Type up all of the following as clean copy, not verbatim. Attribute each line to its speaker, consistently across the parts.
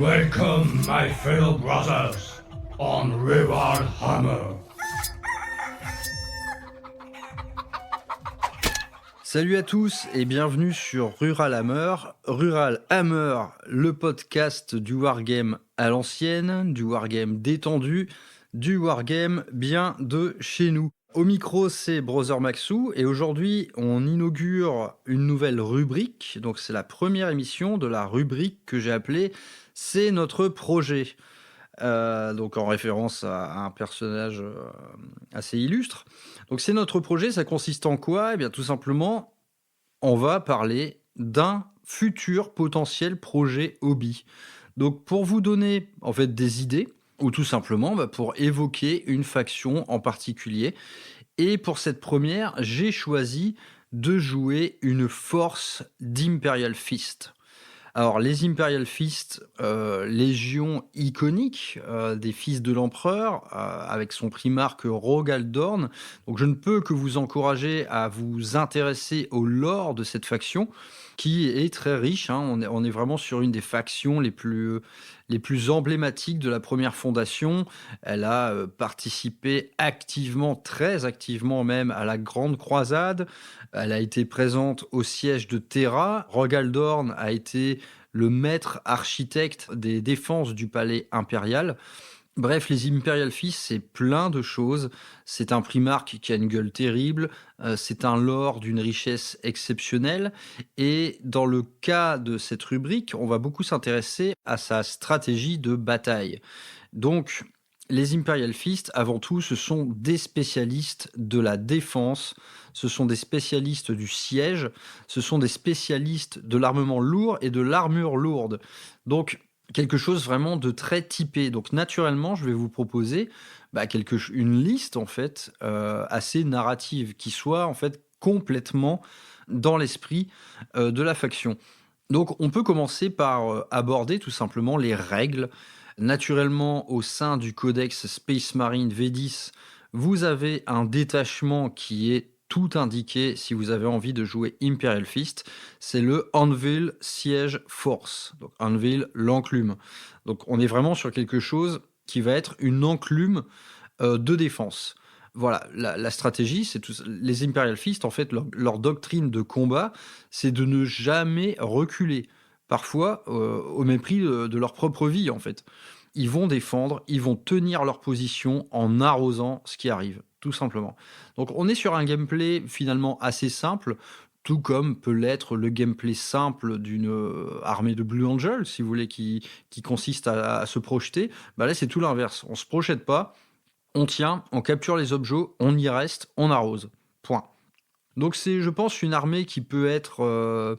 Speaker 1: Welcome, my fellow brothers, on Rural Hammer.
Speaker 2: Salut à tous et bienvenue sur Rural Hammer. Rural Hammer, le podcast du wargame à l'ancienne, du wargame détendu, du wargame bien de chez nous. Au micro, c'est Brother Maxou et aujourd'hui, on inaugure une nouvelle rubrique. Donc, c'est la première émission de la rubrique que j'ai appelée « C'est notre projet ». Donc en référence à un personnage assez illustre. Donc c'est notre projet, ça consiste en quoi ? Eh bien tout simplement, on va parler d'un futur potentiel projet hobby. Donc pour vous donner en fait des idées, ou tout simplement pour évoquer une faction en particulier. Et pour cette première, j'ai choisi de jouer une force d'Imperial Fist. Alors, les Imperial Fist, légion iconique des fils de l'empereur, avec son primarque Rogaldorn. Donc, je ne peux que vous encourager à vous intéresser au lore de cette faction, qui est très riche. On est vraiment sur une des factions les plus emblématiques de la première fondation. Elle a participé activement, très activement même, à la Grande Croisade. Elle a été présente au siège de Terra. Rogaldorn a été le maître architecte des défenses du palais impérial. Bref, les Imperial Fist, c'est plein de choses. C'est un primarque qui a une gueule terrible, c'est un lore d'une richesse exceptionnelle, et dans le cas de cette rubrique, on va beaucoup s'intéresser à sa stratégie de bataille. Donc, les Imperial Fist, avant tout, ce sont des spécialistes de la défense, ce sont des spécialistes du siège, ce sont des spécialistes de l'armement lourd et de l'armure lourde. Donc, quelque chose vraiment de très typé. Donc, naturellement, je vais vous proposer une liste, en fait, assez narrative, qui soit, en fait, complètement dans l'esprit de la faction. Donc, on peut commencer par aborder tout simplement les règles. Naturellement, au sein du codex Space Marine V10, vous avez un détachement qui est tout indiqué si vous avez envie de jouer Imperial Fist. C'est le Anvil Siege Force. Donc Anvil, l'enclume. Donc on est vraiment sur quelque chose qui va être une enclume de défense. Voilà, la stratégie, c'est les Imperial Fist, en fait, leur doctrine de combat, c'est de ne jamais reculer. Parfois, au mépris de leur propre vie, en fait. Ils vont défendre, ils vont tenir leur position en arrosant ce qui arrive, tout simplement. Donc on est sur un gameplay finalement assez simple, tout comme peut l'être le gameplay simple d'une armée de Blue Angel, si vous voulez, qui consiste à se projeter. Là, c'est tout l'inverse. On se projette pas, on tient, on capture les objets, on y reste, on arrose. Point. Donc c'est, je pense, une armée qui peut être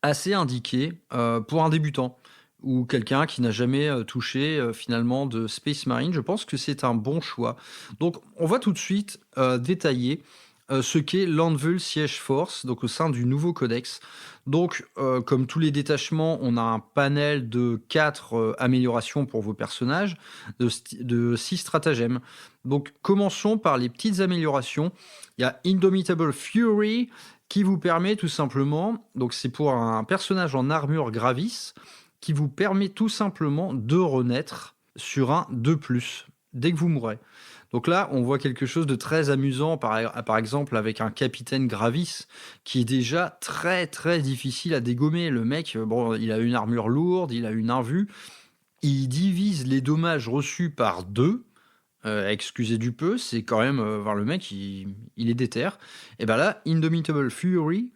Speaker 2: assez indiquée pour un débutant ou quelqu'un qui n'a jamais touché finalement de Space Marine. Je pense que c'est un bon choix. Donc on va tout de suite détailler ce qu'est l'Anvil Siege Force, donc au sein du nouveau codex. Donc, comme tous les détachements, on a un panel de 4 améliorations pour vos personnages, de 6 stratagèmes. Donc, commençons par les petites améliorations. Il y a Indomitable Fury, qui vous permet tout simplement, donc c'est pour un personnage en armure Gravis, qui vous permet tout simplement de renaître sur un 2+, dès que vous mourrez. Donc là, on voit quelque chose de très amusant, par exemple avec un capitaine Gravis, qui est déjà très très difficile à dégommer. Le mec, il a une armure lourde, il a une invue, il divise les dommages reçus par 2, excusez du peu, c'est quand même, le mec, il est déter. Et bien là, Indomitable Fury,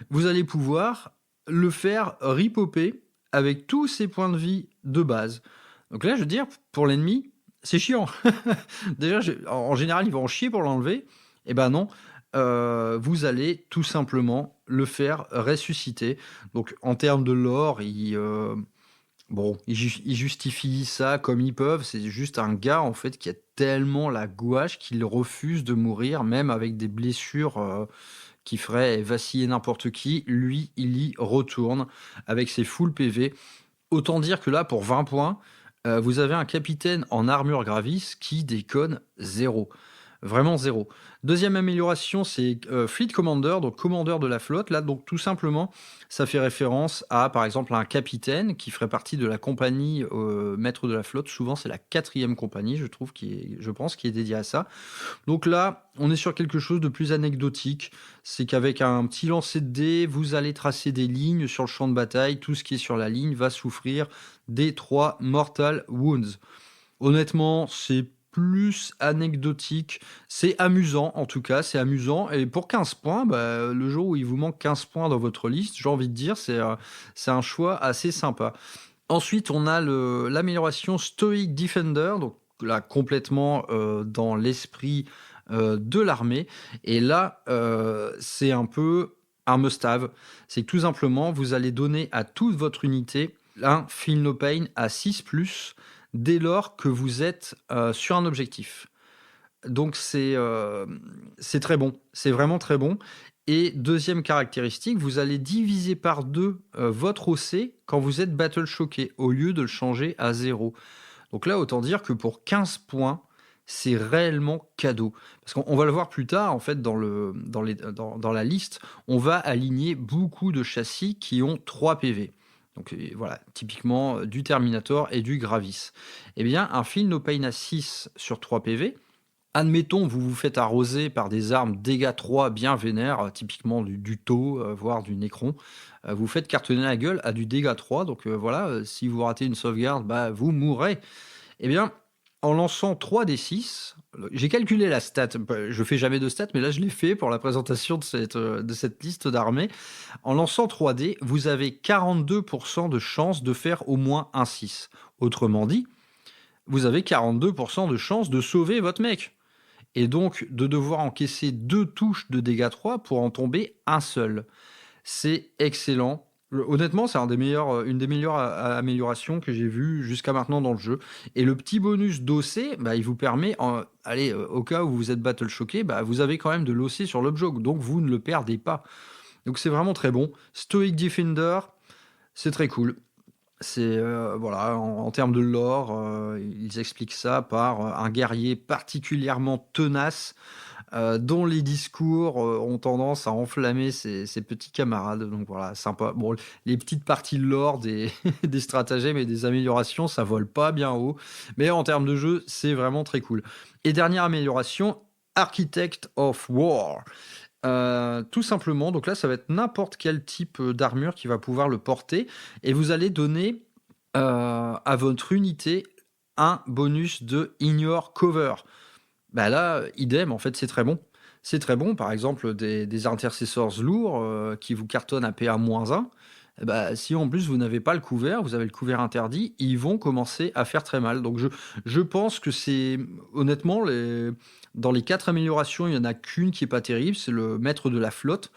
Speaker 2: vous allez pouvoir le faire ripoper avec tous ses points de vie de base. Donc là, je veux dire, pour l'ennemi, c'est chiant. Déjà, en général, il va en chier pour l'enlever. Et ben non, vous allez tout simplement le faire ressusciter. Donc en termes de lore, ils justifient ça comme ils peuvent. C'est juste un gars en fait qui a tellement la gouache qu'il refuse de mourir, même avec des blessures qui feraient vaciller n'importe qui. Lui, il y retourne avec ses full PV. Autant dire que là, pour 20 points, vous avez un capitaine en armure Gravis qui déconne 0. Vraiment zéro. Deuxième amélioration, c'est Fleet Commander, donc commandeur de la flotte. Là, donc tout simplement, ça fait référence à, par exemple, un capitaine qui ferait partie de la compagnie maître de la flotte. Souvent, c'est la 4e compagnie, je pense, qui est dédiée à ça. Donc là, on est sur quelque chose de plus anecdotique. C'est qu'avec un petit lancer de dés, vous allez tracer des lignes sur le champ de bataille. Tout ce qui est sur la ligne va souffrir des 3 Mortal Wounds. Honnêtement, c'est plus anecdotique. C'est amusant, en tout cas, c'est amusant. Et pour 15 points, le jour où il vous manque 15 points dans votre liste, j'ai envie de dire, c'est un choix assez sympa. Ensuite, on a l'amélioration Stoic Defender, donc là, complètement dans l'esprit de l'armée. Et là, c'est un peu un must-have. C'est que tout simplement, vous allez donner à toute votre unité un Feel No Pain à 6+, dès lors que vous êtes sur un objectif. Donc c'est très bon, c'est vraiment très bon. Et deuxième caractéristique, vous allez diviser par 2 votre OC quand vous êtes battle choqué, au lieu de le changer à 0. Donc là, autant dire que pour 15 points, c'est réellement cadeau. Parce qu'on va le voir plus tard, en fait, dans la liste, on va aligner beaucoup de châssis qui ont 3 PV. Donc voilà, typiquement du Terminator et du Gravis. Eh bien, un Feel No Pain à 6 sur 3 PV, admettons, vous vous faites arroser par des armes dégâts 3 bien vénères, typiquement du tau, voire du Necron. Vous faites cartonner la gueule à du dégât 3, donc voilà, si vous ratez une sauvegarde, vous mourrez. Eh bien, en lançant 3d6, j'ai calculé la stat, je fais jamais de stat, mais là je l'ai fait pour la présentation de cette liste d'armées. En lançant 3d, vous avez 42% de chance de faire au moins un 6. Autrement dit, vous avez 42% de chance de sauver votre mec. Et donc de devoir encaisser 2 touches de dégâts 3 pour en tomber un seul. C'est excellent. Honnêtement, c'est une des meilleures améliorations que j'ai vues jusqu'à maintenant dans le jeu. Et le petit bonus d'OC, il vous permet, au cas où vous êtes battle choqué, vous avez quand même de l'OC sur l'objet, donc vous ne le perdez pas. Donc c'est vraiment très bon. Stoic Defender, c'est très cool. C'est voilà, en termes de lore, ils expliquent ça par un guerrier particulièrement tenace, dont les discours ont tendance à enflammer ses petits camarades. Donc voilà, sympa. Bon, les petites parties de lore des, des stratagèmes et des améliorations, ça vole pas bien haut, mais en termes de jeu, c'est vraiment très cool. Et dernière amélioration, Architect of War. Tout simplement, donc là, ça va être n'importe quel type d'armure qui va pouvoir le porter, et vous allez donner à votre unité un bonus de Ignore Cover. Là, idem, en fait, c'est très bon. C'est très bon, par exemple, des intercessors lourds qui vous cartonnent à PA-1, si en plus vous n'avez pas le couvert, vous avez le couvert interdit, ils vont commencer à faire très mal. Donc je pense que c'est, honnêtement, dans les 4 améliorations, il n'y en a qu'une qui est pas terrible, c'est le maître de la flotte.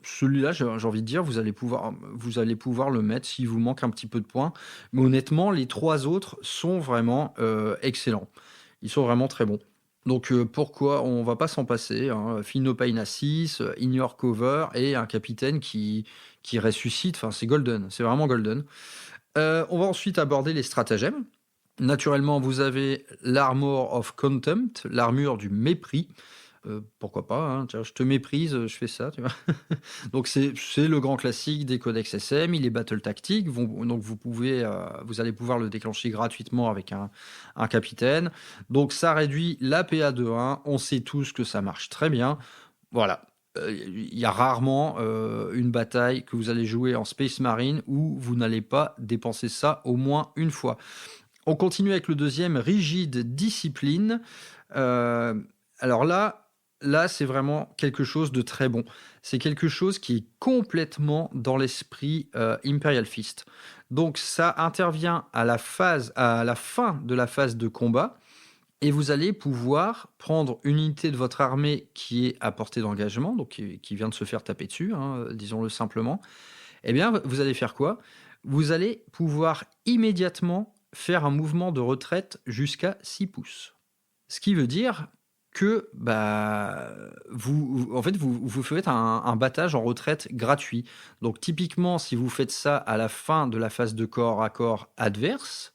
Speaker 2: Celui-là, j'ai envie de dire, vous allez pouvoir le mettre s'il vous manque un petit peu de points. Mais honnêtement, les 3 autres sont vraiment excellents. Ils sont vraiment très bons. Donc pourquoi on va pas s'en passer, hein. Feel No Pain à 6, Ignore Cover et un capitaine qui ressuscite. Enfin, c'est golden, c'est vraiment golden. On va ensuite aborder les stratagèmes. Naturellement, vous avez l'Armor of Contempt, l'armure du mépris. Pourquoi pas, hein, tiens, je te méprise, je fais ça, tu vois. Donc c'est le grand classique des codex SM, il est battle tactique, donc vous allez pouvoir le déclencher gratuitement avec un capitaine. Donc ça réduit la PA de 1, on sait tous que ça marche très bien. Voilà. Il y a rarement une bataille que vous allez jouer en Space Marine où vous n'allez pas dépenser ça au moins une fois. On continue avec le deuxième, Rigide Discipline. Alors là, c'est vraiment quelque chose de très bon. C'est quelque chose qui est complètement dans l'esprit Imperial Fist. Donc ça intervient à la fin de la phase de combat, et vous allez pouvoir prendre une unité de votre armée qui est à portée d'engagement, donc qui vient de se faire taper dessus, hein, disons-le simplement. Eh bien, vous allez faire quoi? Vous allez pouvoir immédiatement faire un mouvement de retraite jusqu'à 6 pouces. Ce qui veut dire que vous faites un battage en retraite gratuit. Donc typiquement, si vous faites ça à la fin de la phase de corps à corps adverse,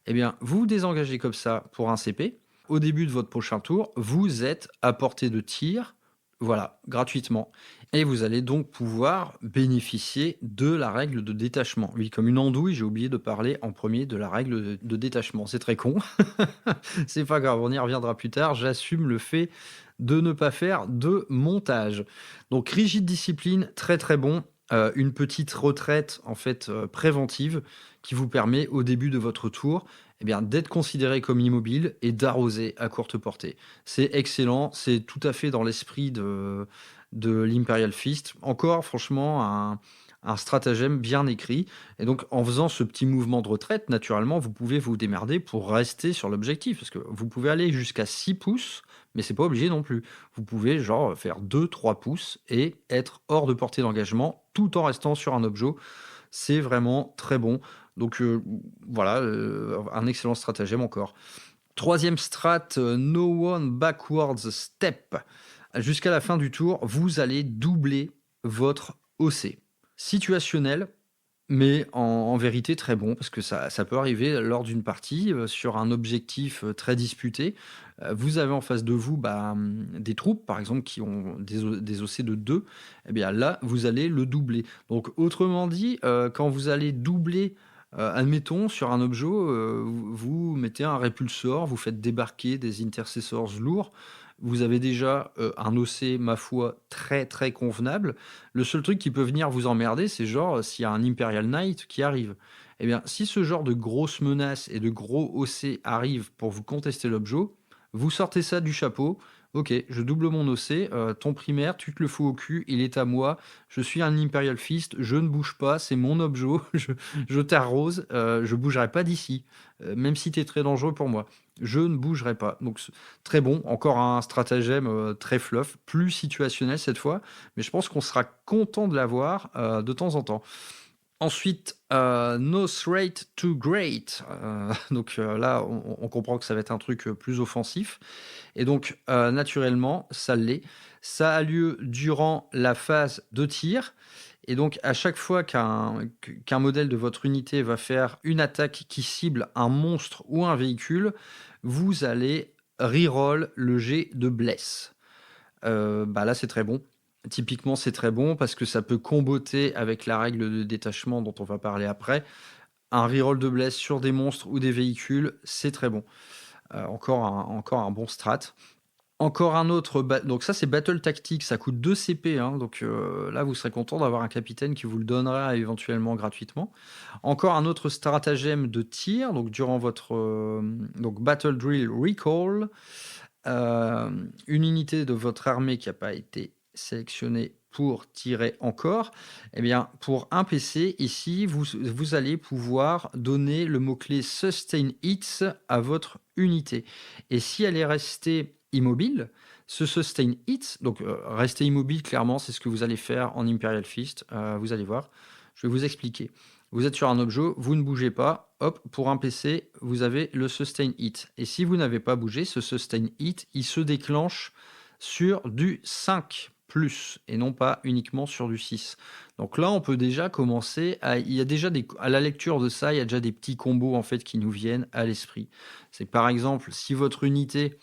Speaker 2: eh bien, vous vous désengagez comme ça pour un CP. au début de votre prochain tour, vous êtes à portée de tir, voilà, gratuitement. Et vous allez donc pouvoir bénéficier de la règle de détachement. Oui, comme une andouille, j'ai oublié de parler en premier de la règle de détachement. C'est très con. C'est pas grave, on y reviendra plus tard. J'assume le fait de ne pas faire de montage. Donc rigide discipline, très très bon. Une petite retraite en fait préventive qui vous permet au début de votre tour eh bien, d'être considéré comme immobile et d'arroser à courte portée. C'est excellent, c'est tout à fait dans l'esprit de l'Imperial Fist. Encore, franchement, un stratagème bien écrit. Et donc, en faisant ce petit mouvement de retraite, naturellement, vous pouvez vous démerder pour rester sur l'objectif. Parce que vous pouvez aller jusqu'à 6 pouces, mais c'est pas obligé non plus. Vous pouvez, genre, faire 2-3 pouces et être hors de portée d'engagement tout en restant sur un objet. C'est vraiment très bon. Donc, voilà, un excellent stratagème encore. Troisième strat, No One Backwards Step. Jusqu'à la fin du tour, vous allez doubler votre OC. Situationnel, mais en vérité très bon, parce que ça peut arriver lors d'une partie, sur un objectif très disputé. Vous avez en face de vous des troupes, par exemple, qui ont des OC de 2. Eh bien là, vous allez le doubler. Donc autrement dit, quand vous allez doubler, admettons, sur un objet, vous mettez un répulsor, vous faites débarquer des intercessors lourds. Vous avez déjà un OC, ma foi, très très convenable. Le seul truc qui peut venir vous emmerder, c'est genre s'il y a un Imperial Knight qui arrive. Eh bien, si ce genre de grosses menaces et de gros OC arrivent pour vous contester l'objet, vous sortez ça du chapeau. Ok, je double mon OC, ton primaire, tu te le fous au cul, il est à moi, je suis un Imperial Fist, je ne bouge pas, c'est mon objet, je t'arrose, je bougerai pas d'ici, même si tu es très dangereux pour moi. Je ne bougerai pas. Donc, très bon, encore un stratagème très fluff, plus situationnel cette fois, mais je pense qu'on sera content de l'avoir de temps en temps. Ensuite, No Threat to Great. Donc là, on comprend que ça va être un truc plus offensif. Et donc, naturellement, ça l'est. Ça a lieu durant la phase de tir. Et donc, à chaque fois qu'un modèle de votre unité va faire une attaque qui cible un monstre ou un véhicule, vous allez reroll le jet de bless. Là, c'est très bon. Typiquement, c'est très bon parce que ça peut comboter avec la règle de détachement dont on va parler après. Un reroll de bless sur des monstres ou des véhicules, c'est très bon. Encore un bon strat. Encore un autre, donc ça c'est Battle Tactique, ça coûte 2 CP, hein, donc là vous serez content d'avoir un capitaine qui vous le donnera éventuellement gratuitement. Encore un autre stratagème de tir, donc durant votre donc Battle Drill Recall, une unité de votre armée qui n'a pas été sélectionnée pour tirer encore, eh bien pour un PC ici vous allez pouvoir donner le mot-clé Sustain Hits à votre unité. Et si elle est restée immobile, ce sustain hits, donc rester immobile, clairement, c'est ce que vous allez faire en Imperial Fist. Vous allez voir, je vais vous expliquer. Vous êtes sur un objet, vous ne bougez pas, hop, pour un PC, vous avez le sustain hit. Et si vous n'avez pas bougé, ce sustain hit, il se déclenche sur du 5+, et non pas uniquement sur du 6. Donc là, on peut déjà commencer il y a déjà à la lecture de ça, il y a déjà des petits combos en fait qui nous viennent à l'esprit. C'est par exemple, si votre unité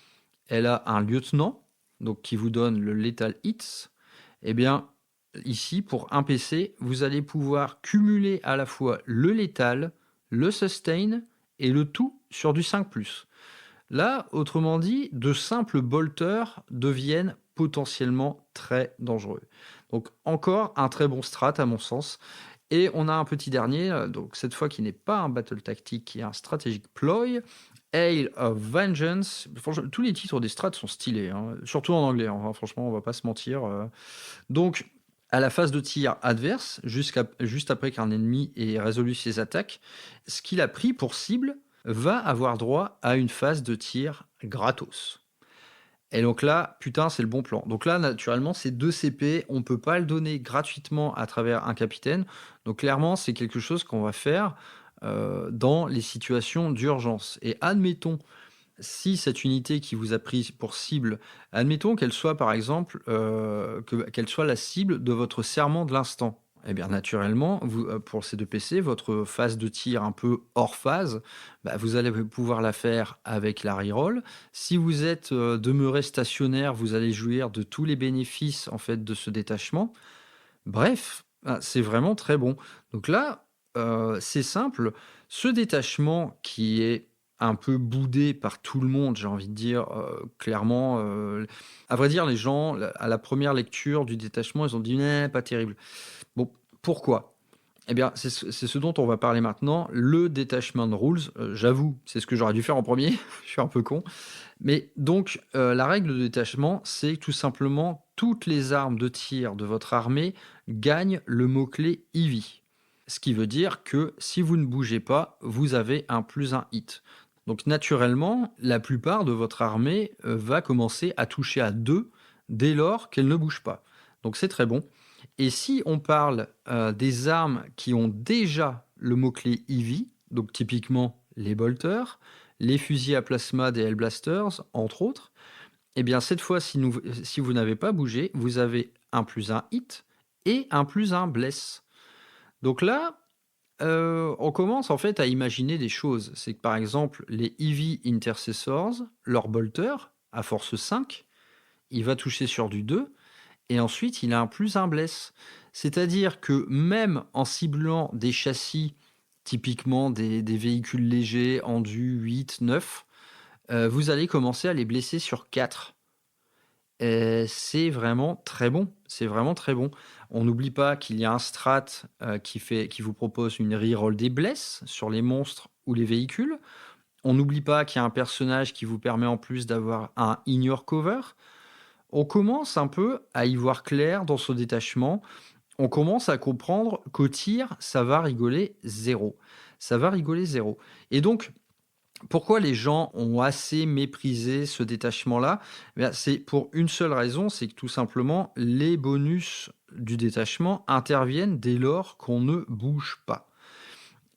Speaker 2: elle a un lieutenant, donc qui vous donne le Lethal Hits, eh bien, ici, pour un PC, vous allez pouvoir cumuler à la fois le Lethal, le Sustain, et le tout sur du 5+. Là, autrement dit, de simples bolters deviennent potentiellement très dangereux. Donc encore un très bon strat à mon sens. Et on a un petit dernier, donc cette fois qui n'est pas un battle tactique, qui est un strategic ploy, Hail of Vengeance. Franchement, tous les titres des strats sont stylés, hein, surtout en anglais, hein, franchement, on va pas se mentir. Donc, à la phase de tir adverse, juste après qu'un ennemi ait résolu ses attaques, ce qu'il a pris pour cible va avoir droit à une phase de tir gratos. Et donc là, putain, c'est le bon plan. Donc là, naturellement, c'est 2 CP, on peut pas le donner gratuitement à travers un capitaine. Donc clairement, c'est quelque chose qu'on va faire dans les situations d'urgence. Et admettons, si cette unité qui vous a pris pour cible, admettons qu'elle soit par exemple, qu'elle soit la cible de votre serment de l'instant. Eh bien, naturellement, pour ces 2 PC, votre phase de tir un peu hors phase, vous allez pouvoir la faire avec la reroll. Si vous êtes, demeuré stationnaire, vous allez jouir de tous les bénéfices, en fait, de ce détachement. Bref, c'est vraiment très bon. Donc là, c'est simple, ce détachement qui est un peu boudé par tout le monde, j'ai envie de dire, clairement, à vrai dire, les gens, à la première lecture du détachement, ils ont dit: «Neh, pas terrible». Bon, pourquoi? Eh bien, c'est ce dont on va parler maintenant, le Detachment Rules. J'avoue, c'est ce que j'aurais dû faire en premier. Je suis un peu con. Mais donc, la règle de détachement, c'est tout simplement toutes les armes de tir de votre armée gagnent le mot-clé EV. Ce qui veut dire que si vous ne bougez pas, vous avez un +1 hit. Donc naturellement, la plupart de votre armée, va commencer à toucher à 2 dès lors qu'elle ne bouge pas. Donc c'est très bon. Et si on parle, des armes qui ont déjà le mot-clé EV, donc typiquement les bolters, les fusils à plasma des Hellblasters, entre autres, eh bien cette fois, si vous n'avez pas bougé, vous avez un +1 hit et un +1 bless. Donc là, on commence en fait à imaginer des choses. C'est que par exemple, les EV Intercessors, leur bolter, à force 5, il va toucher sur du 2 et ensuite il a un +1 bless. C'est-à-dire que même en ciblant des châssis, typiquement des véhicules légers, endu 8, 9, vous allez commencer à les blesser sur 4. C'est vraiment très bon, c'est vraiment très bon. On n'oublie pas qu'il y a un strat, qui vous propose une reroll des blesses sur les monstres ou les véhicules. On n'oublie pas qu'il y a un personnage qui vous permet en plus d'avoir un in your cover. On commence un peu à y voir clair dans ce détachement. On commence à comprendre qu'au tir, ça va rigoler 0. Ça va rigoler 0. Et donc, pourquoi les gens ont assez méprisé ce détachement-là? Eh bien, c'est pour une seule raison, c'est que tout simplement, les bonus du détachement interviennent dès lors qu'on ne bouge pas.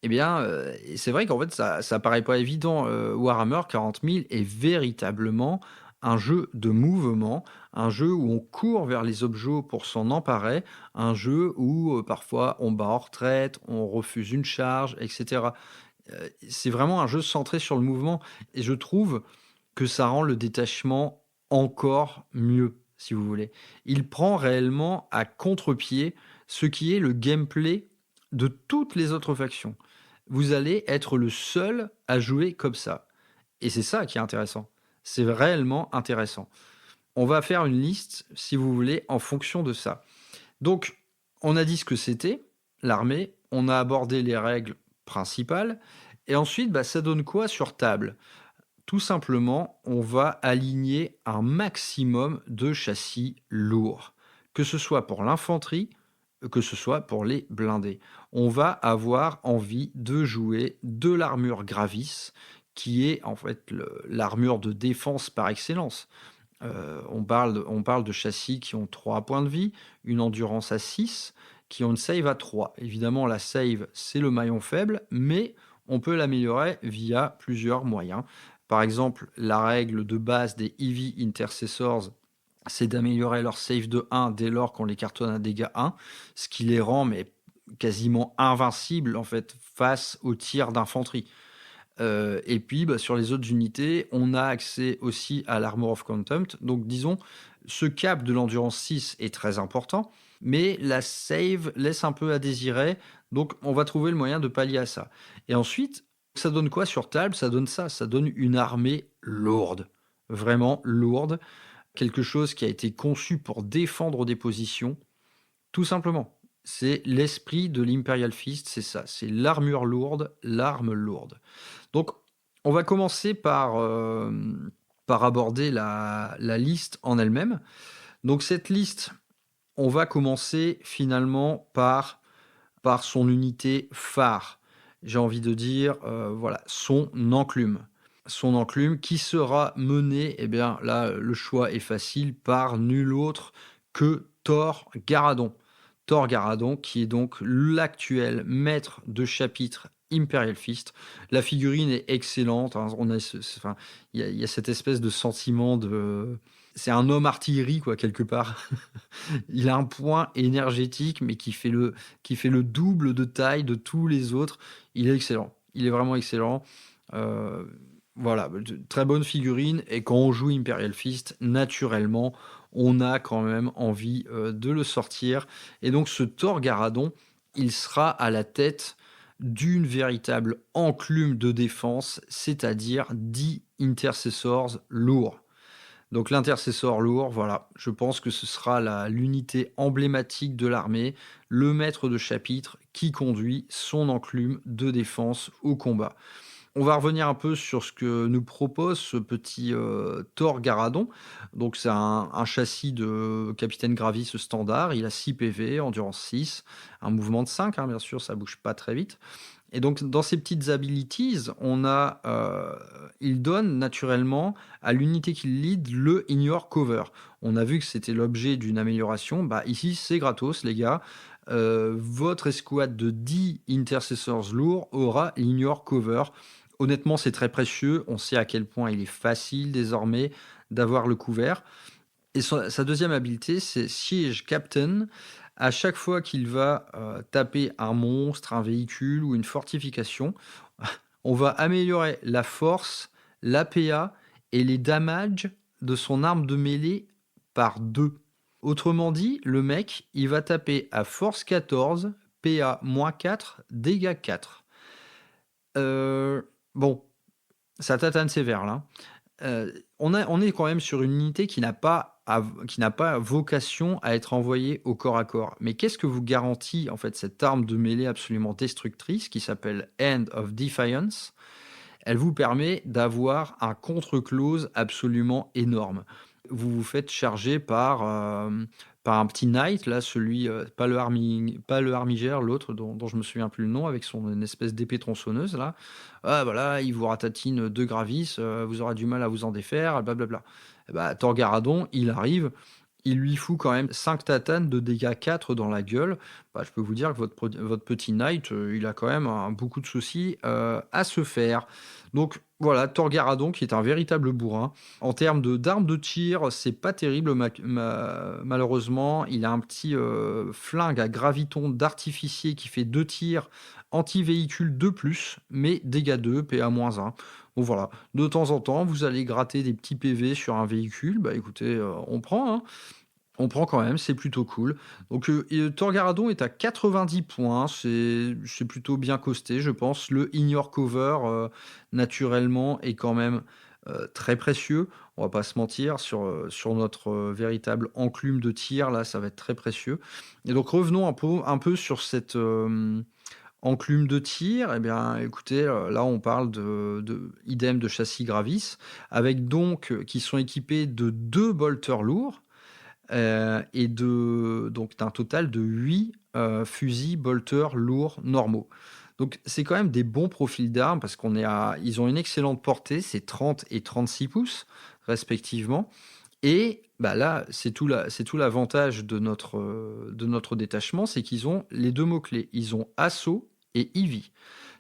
Speaker 2: Eh bien, et c'est vrai qu'en fait, ça paraît pas évident. Warhammer 40 000 est véritablement un jeu de mouvement, un jeu où on court vers les objets pour s'en emparer, un jeu où, parfois on bat en retraite, on refuse une charge, et cetera. C'est vraiment un jeu centré sur le mouvement et je trouve que ça rend le détachement encore mieux, si vous voulez. Il prend réellement à contre-pied ce qui est le gameplay de toutes les autres factions. Vous allez être le seul à jouer comme ça. Et c'est ça qui est intéressant. C'est réellement intéressant. On va faire une liste, si vous voulez, en fonction de ça. Donc, on a dit ce que c'était, l'armée, on a abordé les règles principales, et ensuite, ça donne quoi sur table? Tout simplement, on va aligner un maximum de châssis lourds, que ce soit pour l'infanterie, que ce soit pour les blindés. On va avoir envie de jouer de l'armure Gravis, qui est en fait l'armure de défense par excellence. On parle de châssis qui ont 3 points de vie, une endurance à 6, qui ont une save à 3. Évidemment, la save, c'est le maillon faible, mais on peut l'améliorer via plusieurs moyens. Par exemple, la règle de base des EV Intercessors, c'est d'améliorer leur save de 1 dès lors qu'on les cartonne à dégâts 1, ce qui les rend mais quasiment invincibles en fait face aux tirs d'infanterie. Et puis, sur les autres unités, on a accès aussi à l'Armor of Contempt. Donc, disons, ce cap de l'endurance 6 est très important, mais la save laisse un peu à désirer. Donc, on va trouver le moyen de pallier à ça. Et ensuite, ça donne quoi sur table? Ça donne ça. Ça donne une armée lourde. Vraiment lourde. Quelque chose qui a été conçu pour défendre des positions. Tout simplement. C'est l'esprit de l'Imperial Fist, c'est ça. C'est l'armure lourde, l'arme lourde. Donc, on va commencer par aborder la liste en elle-même. Donc, cette liste, on va commencer finalement par son unité phare. J'ai envie de dire, voilà, son enclume. Son enclume qui sera mené, eh bien là, le choix est facile, par nul autre que Thor Garadon. Thor Garadon, qui est donc l'actuel maître de chapitre Imperial Fist. La figurine est excellente. Hein, on a enfin, il y a cette espèce de sentiment de. c'est un homme artillerie, quoi, quelque part. Il a un point énergétique, mais qui fait le double de taille de tous les autres. Il est excellent. Il est vraiment excellent. Euh, voilà, très bonne figurine. Et quand on joue Imperial Fist, naturellement, on a quand même envie de le sortir. Et donc, ce Thor Garadon, il sera à la tête d'une véritable enclume de défense, c'est-à-dire 10 intercessors lourds. Donc l'intercesseur lourd, voilà, je pense que ce sera l'unité emblématique de l'armée, le maître de chapitre qui conduit son enclume de défense au combat. On va revenir un peu sur ce que nous propose ce petit Thor Garadon. Donc c'est un châssis de Capitaine Gravis standard, il a 6 PV, endurance 6, un mouvement de 5, hein, bien sûr, ça bouge pas très vite. Et donc, dans ces petites abilities, il donne naturellement à l'unité qu'il lead le Ignore Cover. On a vu que c'était l'objet d'une amélioration. Bah, ici, c'est gratos, les gars. Votre escouade de 10 intercessors lourds aura l'Ignore Cover. Honnêtement, c'est très précieux. On sait à quel point il est facile désormais d'avoir le couvert. Et sa deuxième habileté, c'est Siege Captain. À chaque fois qu'il va taper un monstre, un véhicule ou une fortification, on va améliorer la force, l'APA et les damages de son arme de mêlée par 2. Autrement dit, le mec, il va taper à force 14, PA-4, dégâts 4. Bon, ça tatane sévère là. On est quand même sur une unité qui n'a pas vocation à être envoyée au corps à corps. Mais qu'est-ce que vous garantit en fait cette arme de mêlée absolument destructrice qui s'appelle End of Defiance? Elle vous permet d'avoir un contre-close absolument énorme. Vous vous faites charger par un petit knight, là, celui, pas le Armigère, l'autre dont je me souviens plus le nom, avec son espèce d'épée tronçonneuse, là. Ah, voilà, il vous ratatine 2 gravis, vous aurez du mal à vous en défaire, blablabla. Et bah, Thor Garadon, il arrive, il lui fout quand même 5 tatanes de dégâts 4 dans la gueule. Bah, je peux vous dire que votre petit knight, il a quand même beaucoup de soucis à se faire. Donc voilà, Thor Garadon qui est un véritable bourrin. En termes d'armes de tir, c'est pas terrible malheureusement. Il a un petit flingue à graviton d'artificier qui fait 2 tirs anti-véhicule 2+, mais dégâts 2, PA-1. Bon voilà, de temps en temps, vous allez gratter des petits PV sur un véhicule. Bah écoutez, on prend, hein. On prend quand même, c'est plutôt cool. Donc Thor Garadon est à 90 points, c'est plutôt bien costé, je pense. Le Ignore Cover, naturellement, est quand même très précieux. On va pas se mentir, sur notre véritable enclume de tir, là, ça va être très précieux. Et donc revenons un peu sur cette enclume de tir. Eh bien, écoutez, là, on parle idem de châssis Gravis, avec donc, qui sont équipés de 2 bolters lourds, et donc d'un total de 8 fusils bolters lourds normaux. Donc c'est quand même des bons profils d'armes parce ils ont une excellente portée, c'est 30 et 36 pouces respectivement. Et bah là, c'est tout l'avantage de notre détachement, c'est qu'ils ont les 2 mots-clés. Ils ont assaut et EV.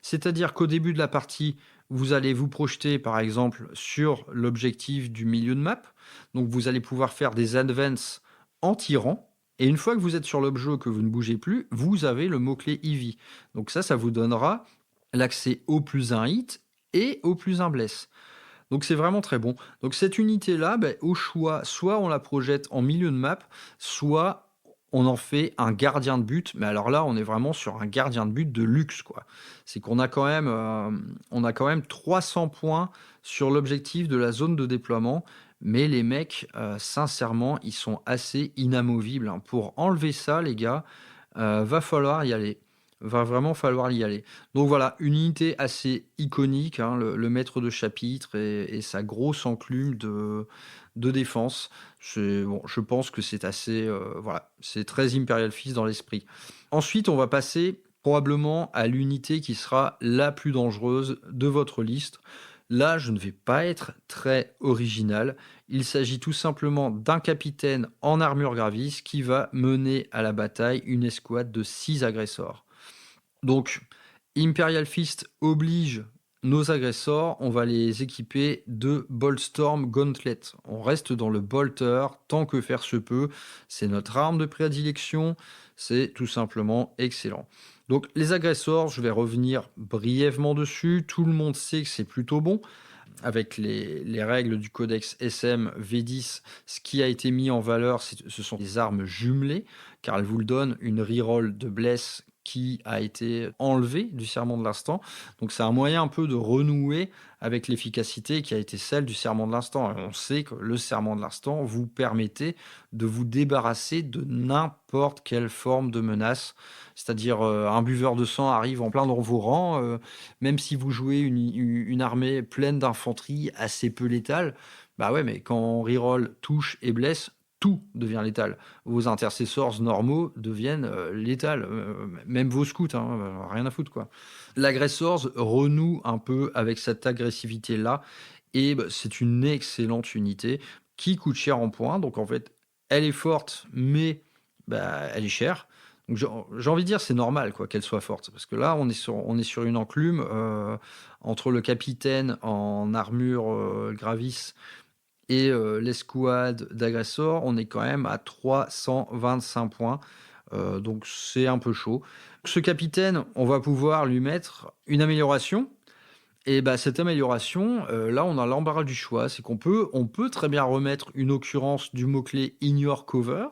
Speaker 2: C'est-à-dire qu'au début de la partie, vous allez vous projeter par exemple sur l'objectif du milieu de map. Donc vous allez pouvoir faire des advances en tirant. Et une fois que vous êtes sur l'objet que vous ne bougez plus, vous avez le mot-clé EV. Donc ça vous donnera l'accès au +1 hit et au +1 bless. Donc c'est vraiment très bon. Donc cette unité-là, au choix, soit on la projette en milieu de map, soit on en fait un gardien de but. Mais alors là, on est vraiment sur un gardien de but de luxe, quoi. C'est qu'on a quand même 300 points sur l'objectif de la zone de déploiement. Mais les mecs, sincèrement, ils sont assez inamovibles, hein. Pour enlever ça, les gars, va falloir y aller. Va vraiment falloir y aller. Donc voilà, une unité assez iconique, hein, le maître de chapitre et sa grosse enclume de défense. Bon, je pense que c'est assez... voilà, c'est très Imperial Fist dans l'esprit. Ensuite, on va passer probablement à l'unité qui sera la plus dangereuse de votre liste. Là, je ne vais pas être très original. Il s'agit tout simplement d'un capitaine en armure Gravis qui va mener à la bataille une escouade de 6 agresseurs. Donc, Imperial Fist oblige nos agresseurs, on va les équiper de Boltstorm Gauntlet. On reste dans le bolter tant que faire se peut. C'est notre arme de prédilection. C'est tout simplement excellent. Donc les agresseurs, je vais revenir brièvement dessus. Tout le monde sait que c'est plutôt bon. Avec les règles du codex SM V10, ce qui a été mis en valeur, ce sont des armes jumelées, car elles vous le donnent une reroll de bless qui a été enlevée du serment de l'instant. Donc c'est un moyen un peu de renouer avec l'efficacité qui a été celle du serment de l'instant. Et on sait que le serment de l'instant vous permettait de vous débarrasser de n'importe quelle forme de menace. C'est-à-dire un buveur de sang arrive en plein dans vos rangs, même si vous jouez une armée pleine d'infanterie assez peu létale, bah ouais, mais quand on reroll, touche et blesse, tout devient létal. Vos intercessors normaux deviennent létals, même vos scouts, hein, rien à foutre quoi. L'agressors renoue un peu avec cette agressivité-là, et bah, c'est une excellente unité qui coûte cher en points, donc en fait, elle est forte, mais bah, elle est chère. Donc j'ai envie de dire c'est normal quoi qu'elle soit forte, parce que là on est sur une enclume entre le capitaine en armure Gravis et l'escouade d'agresseurs, on est quand même à 325 points, donc c'est un peu chaud. Ce capitaine, on va pouvoir lui mettre une amélioration, et bah, cette amélioration, là on a l'embarras du choix, c'est on peut très bien remettre une occurrence du mot-clé ignore cover.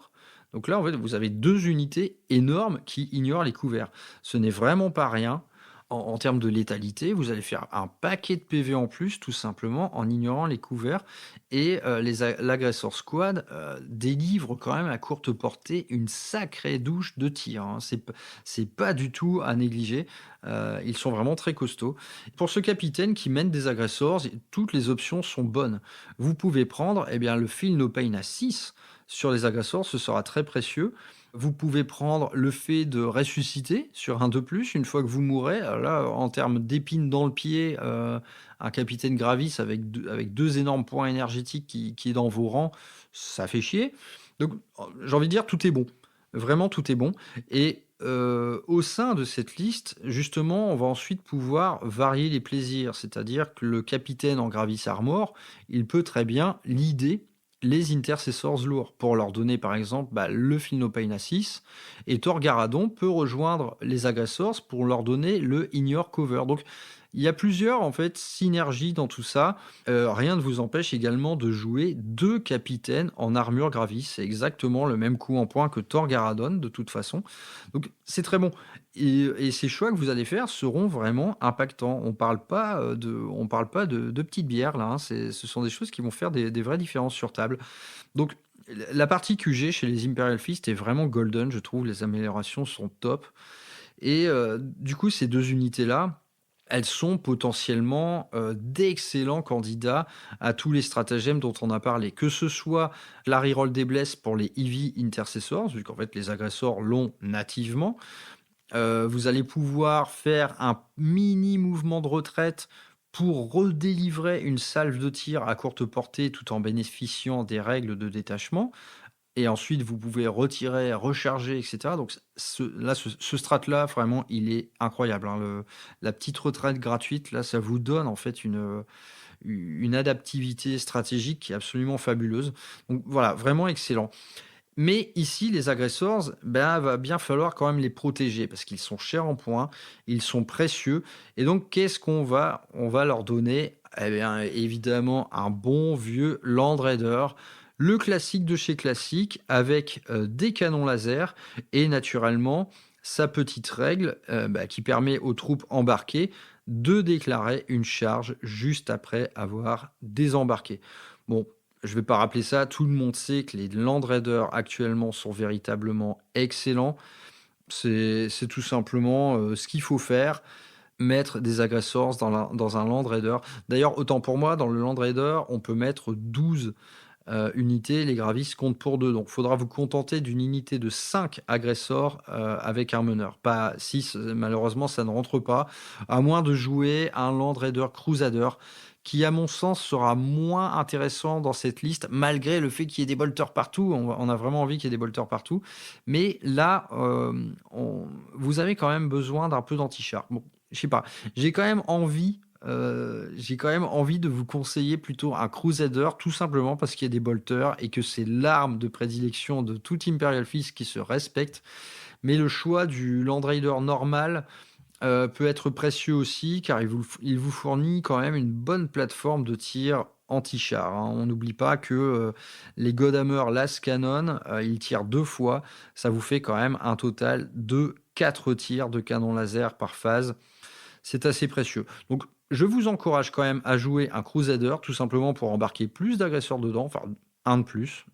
Speaker 2: Donc là en fait vous avez 2 unités énormes qui ignorent les couverts. Ce n'est vraiment pas rien. En termes de létalité, vous allez faire un paquet de PV en plus, tout simplement, en ignorant les couverts. Et l'agresseur squad délivre quand même à courte portée une sacrée douche de tir, hein. C'est pas du tout à négliger. Ils sont vraiment très costauds. Pour ce capitaine qui mène des agresseurs, toutes les options sont bonnes. Vous pouvez prendre le Feel No Pain à 6 sur les agresseurs, ce sera très précieux. Vous pouvez prendre le fait de ressusciter sur un de plus une fois que vous mourrez. Là, en termes d'épines dans le pied, un capitaine Gravis avec 2 énormes points énergétiques qui est dans vos rangs, ça fait chier. Donc, j'ai envie de dire, tout est bon. Vraiment, tout est bon. Et au sein de cette liste, justement, on va ensuite pouvoir varier les plaisirs. C'est-à-dire que le capitaine en Gravis Armor, il peut très bien leader les intercessors lourds pour leur donner par exemple le Philnopain à 6, et Thor Garadon peut rejoindre les agressors pour leur donner le Ignore Cover. Donc il y a plusieurs en fait synergies dans tout ça. Rien ne vous empêche également de jouer 2 capitaines en armure Gravis. C'est exactement le même coup en point que Thor Garadon de toute façon. Donc c'est très bon. Et ces choix que vous allez faire seront vraiment impactants. On parle pas de petites bières là, hein. Ce sont des choses qui vont faire des vraies différences sur table. Donc la partie QG chez les Imperial Fist est vraiment golden, je trouve. Les améliorations sont top. Et du coup, ces 2 unités-là, elles sont potentiellement d'excellents candidats à tous les stratagèmes dont on a parlé. Que ce soit la reroll des blesses pour les EV Intercessors, vu qu'en fait les agresseurs l'ont nativement. Vous allez pouvoir faire un mini mouvement de retraite pour redélivrer une salve de tir à courte portée tout en bénéficiant des règles de détachement. Et ensuite, vous pouvez retirer, recharger, etc. Donc ce strat-là, vraiment, il est incroyable, hein. La petite retraite gratuite, là, ça vous donne en fait une adaptivité stratégique qui est absolument fabuleuse. Donc voilà, vraiment excellent. Mais ici, les agresseurs, va bien falloir quand même les protéger parce qu'ils sont chers en points, ils sont précieux. Et donc, qu'est-ce qu'on va On va leur donner, évidemment, un bon vieux Land Raider, le classique de chez classique, avec des canons laser et naturellement sa petite règle qui permet aux troupes embarquées de déclarer une charge juste après avoir désembarqué. Bon, je ne vais pas rappeler ça, tout le monde sait que les Land Raiders actuellement sont véritablement excellents. C'est tout simplement ce qu'il faut faire, mettre des agressors dans un Land Raider. D'ailleurs, autant pour moi, dans le Land Raider, on peut mettre 12 unités, les Gravis comptent pour 2. Donc il faudra vous contenter d'une unité de 5 agresseurs avec un meneur. Pas 6, malheureusement ça ne rentre pas. À moins de jouer un Land Raider Crusader, qui à mon sens sera moins intéressant dans cette liste, malgré le fait qu'il y ait des bolters partout. On a vraiment envie qu'il y ait des bolters partout. Mais là, vous avez quand même besoin d'un peu d'anti-char. Bon, je sais pas. J'ai quand même envie j'ai quand même envie de vous conseiller plutôt un Crusader, tout simplement parce qu'il y a des bolters et que c'est l'arme de prédilection de tout Imperial Fist qui se respecte. Mais le choix du Land Raider normal peut être précieux aussi, car il vous fournit quand même une bonne plateforme de tir anti-char, hein. On n'oublie pas que les Godhammer Las Cannon, ils tirent 2 fois. Ça vous fait quand même un total de 4 tirs de canon laser par phase. C'est assez précieux. Donc, je vous encourage quand même à jouer un Crusader, tout simplement pour embarquer plus d'agresseurs dedans, enfin un de plus,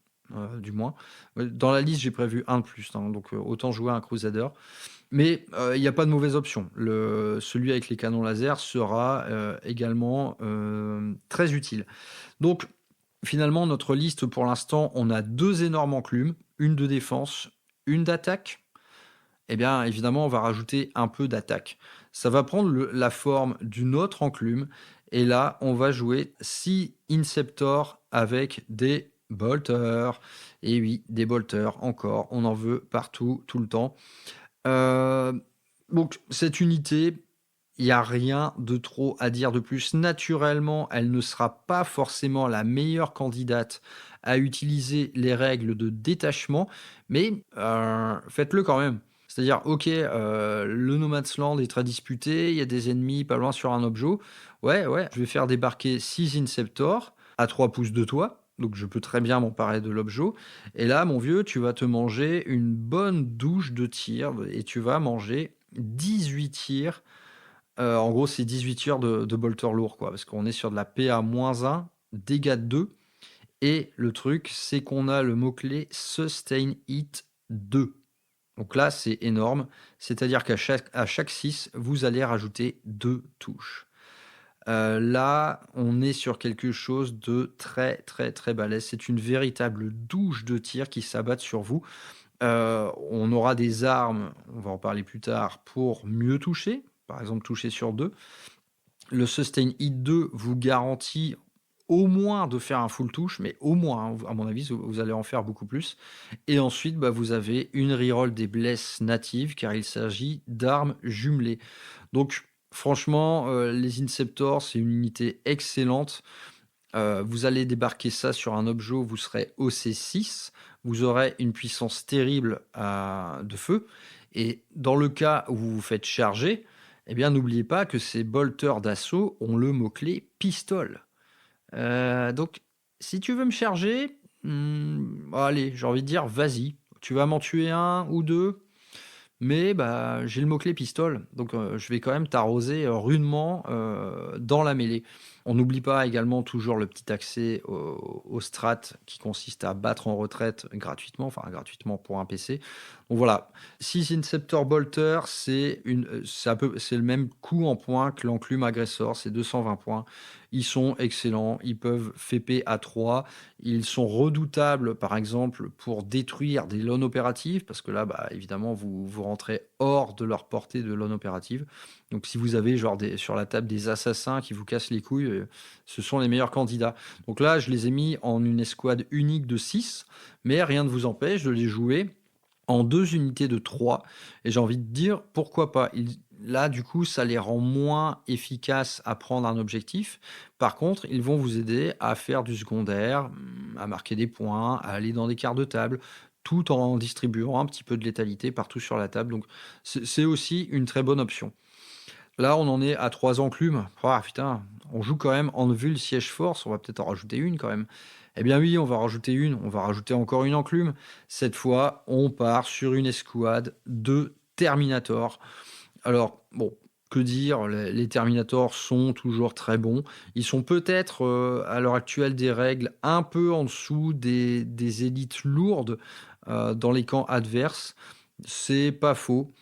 Speaker 2: du moins. Dans la liste, j'ai prévu un de plus, hein, donc autant jouer un Crusader. Mais il n'y a pas de mauvaise option. Celui avec les canons laser sera également très utile. Donc, finalement, notre liste pour l'instant, on a 2 énormes enclumes, une de défense, une d'attaque. Eh bien, évidemment, on va rajouter un peu d'attaque. Ça va prendre la forme d'une autre enclume. Et là, on va jouer 6 Inceptors avec des bolters. Et oui, des bolters, encore. On en veut partout, tout le temps. Euh, donc, cette unité, il n'y a rien de trop à dire de plus. Naturellement, elle ne sera pas forcément la meilleure candidate à utiliser les règles de détachement, mais faites-le quand même. C'est-à-dire, ok, le No Man's Land est très disputé, il y a des ennemis pas loin sur un objet. Ouais, je vais faire débarquer 6 Inceptors à 3 pouces de toi, donc je peux très bien m'emparer de l'objet. Et là, mon vieux, tu vas te manger une bonne douche de tirs et tu vas manger 18 tirs. En gros, c'est 18 tirs de bolter lourd, quoi, parce qu'on est sur de la PA-1, dégâts de 2. Et le truc, c'est qu'on a le mot-clé Sustain Hit 2. Donc là, c'est énorme. C'est-à-dire qu'à chaque 6, vous allez rajouter 2 touches. Là, on est sur quelque chose de très, très, très balèze. C'est une véritable douche de tir qui s'abattent sur vous. On aura des armes, on va en parler plus tard, pour mieux toucher. Par exemple, toucher sur 2. Le Sustain Hit 2 vous garantit au moins de faire un full touche, mais au moins, hein, à mon avis, vous allez en faire beaucoup plus. Et ensuite, vous avez une reroll des blesses natives, car il s'agit d'armes jumelées. Donc, franchement, les Inceptors, c'est une unité excellente. Vous allez débarquer ça sur un objet, vous serez OC6, vous aurez une puissance terrible de feu. Et dans le cas où vous vous faites charger, eh bien, n'oubliez pas que ces bolters d'assaut ont le mot-clé pistole. Donc, si tu veux me charger, allez, j'ai envie de dire, vas-y. Tu vas m'en tuer un ou deux, mais j'ai le mot-clé pistole, donc je vais quand même t'arroser rudement dans la mêlée. On n'oublie pas également toujours le petit accès au strat qui consiste à battre en retraite gratuitement, enfin gratuitement pour un PC. Donc voilà, 6 Inceptor Bolter, c'est le même coût en points que l'enclume agressor, c'est 220 points. Ils sont excellents, ils peuvent FP à 3, ils sont redoutables par exemple pour détruire des lones opératives, parce que là évidemment vous rentrez hors de leur portée de lone opérative. Donc si vous avez sur la table des assassins qui vous cassent les couilles, ce sont les meilleurs candidats. Donc là je les ai mis en une escouade unique de 6, mais rien ne vous empêche de les jouer en 2 unités de 3. Et j'ai envie de dire, pourquoi pas. Là, du coup, ça les rend moins efficaces à prendre un objectif. Par contre, ils vont vous aider à faire du secondaire, à marquer des points, à aller dans des quarts de table, tout en distribuant un petit peu de létalité partout sur la table. Donc, c'est aussi une très bonne option. Là, on en est à 3 enclumes. Ah putain, on joue quand même en vue le siège force. On va peut-être en rajouter une quand même. Eh bien oui, on va rajouter une. On va rajouter encore une enclume. Cette fois, on part sur une escouade de Terminator. Alors, bon, que dire, les Terminators sont toujours très bons. Ils sont peut-être, à l'heure actuelle des règles, un peu en dessous des élites lourdes dans les camps adverses. C'est pas faux.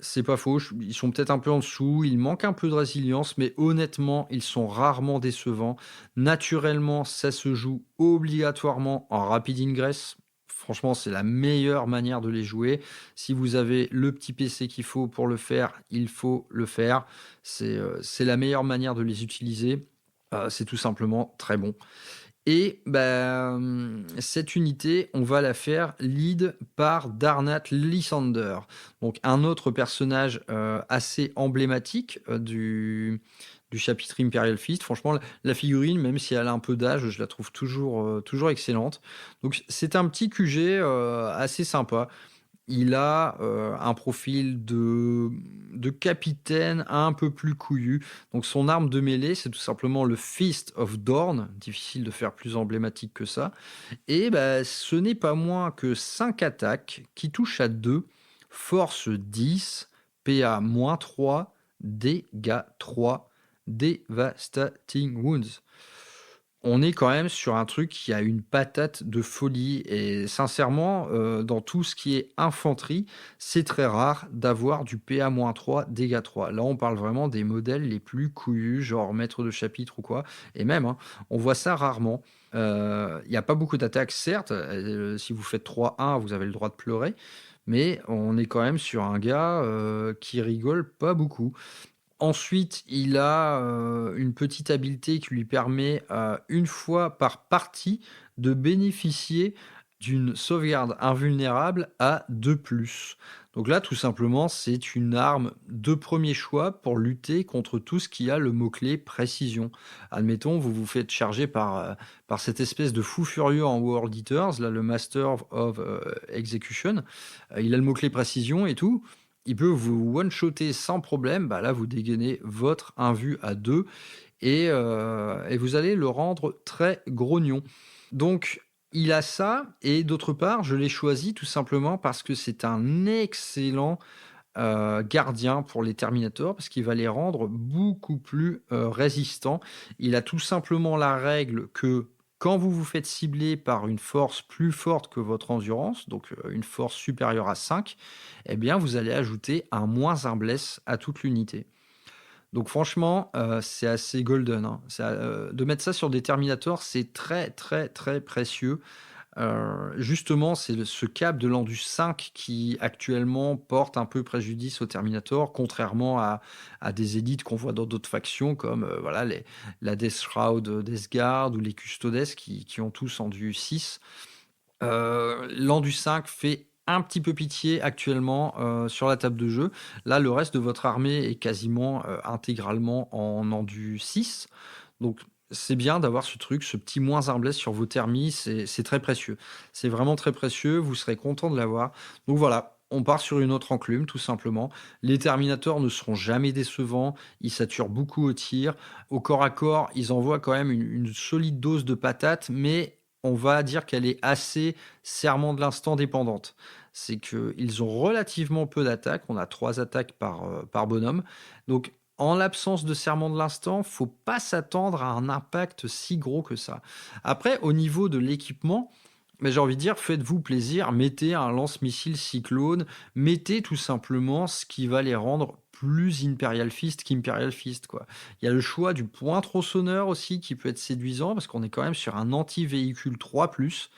Speaker 2: C'est pas faux, ils sont peut-être un peu en dessous, ils manquent un peu de résilience, mais honnêtement, ils sont rarement décevants. Naturellement, ça se joue obligatoirement en rapid ingress. Franchement, c'est la meilleure manière de les jouer. Si vous avez le petit PC qu'il faut pour le faire, il faut le faire. C'est la meilleure manière de les utiliser. C'est tout simplement très bon. Et cette unité, on va la faire lead par Darnat Lysander. Donc un autre personnage assez emblématique du chapitre Imperial Fist. Franchement, la figurine, même si elle a un peu d'âge, je la trouve toujours excellente. Donc c'est un petit QG assez sympa. Il a un profil de capitaine un peu plus couillu. Donc son arme de mêlée, c'est tout simplement le Fist of Dorn. Difficile de faire plus emblématique que ça. Et ce n'est pas moins que 5 attaques qui touchent à 2, force 10, PA-3, dégâts 3, Devastating Wounds. On est quand même sur un truc qui a une patate de folie et sincèrement, dans tout ce qui est infanterie, c'est très rare d'avoir du PA-3, dégâts 3. Là, on parle vraiment des modèles les plus couillus, genre maître de chapitre ou quoi et même, hein, on voit ça rarement. Il y a pas beaucoup d'attaques certes, si vous faites 3-1, vous avez le droit de pleurer, mais on est quand même sur un gars, qui rigole pas beaucoup. Ensuite, il a une petite habileté qui lui permet, une fois par partie, de bénéficier d'une sauvegarde invulnérable à 2+. Donc là, tout simplement, c'est une arme de premier choix pour lutter contre tout ce qui a le mot-clé précision. Admettons, vous vous faites charger par cette espèce de fou furieux en World Eaters, là, le Master of Execution. Il a le mot-clé précision et tout. Il peut vous one-shotter sans problème. Là, vous dégainez votre invu à 2 et vous allez le rendre très grognon. Donc, il a ça et d'autre part, je l'ai choisi tout simplement parce que c'est un excellent gardien pour les Terminators parce qu'il va les rendre beaucoup plus résistants. Il a tout simplement la règle que quand vous vous faites cibler par une force plus forte que votre endurance, donc une force supérieure à 5, eh bien vous allez ajouter un -1 bless à toute l'unité. Donc franchement, c'est assez golden, hein. De mettre ça sur des Terminators, c'est très, très, très précieux. Justement, c'est ce cap de l'Endus 5 qui actuellement porte un peu préjudice au Terminator, contrairement à des élites qu'on voit dans d'autres factions comme voilà, la Death Shroud, Death Guard ou les Custodes qui ont tous Endus 6. L'Endus 5 fait un petit peu pitié actuellement sur la table de jeu. Là, le reste de votre armée est quasiment intégralement en Endus 6. Donc, c'est bien d'avoir ce truc, ce petit -1 bless sur vos thermis, c'est très précieux. C'est vraiment très précieux, vous serez content de l'avoir. Donc voilà, on part sur une autre enclume, tout simplement. Les Terminators ne seront jamais décevants, ils saturent beaucoup au tir. Au corps à corps, ils envoient quand même une solide dose de patate, mais on va dire qu'elle est assez serment de l'instant dépendante. C'est qu'ils ont relativement peu d'attaques, on a 3 attaques par bonhomme. Donc en l'absence de serment de l'instant, faut pas s'attendre à un impact si gros que ça. Après, au niveau de l'équipement, j'ai envie de dire, faites-vous plaisir, mettez un lance-missile cyclone, mettez tout simplement ce qui va les rendre plus Imperial Fist qu'Imperial Fist, quoi. Il y a le choix du point tronçonneur aussi qui peut être séduisant parce qu'on est quand même sur un anti-véhicule 3+.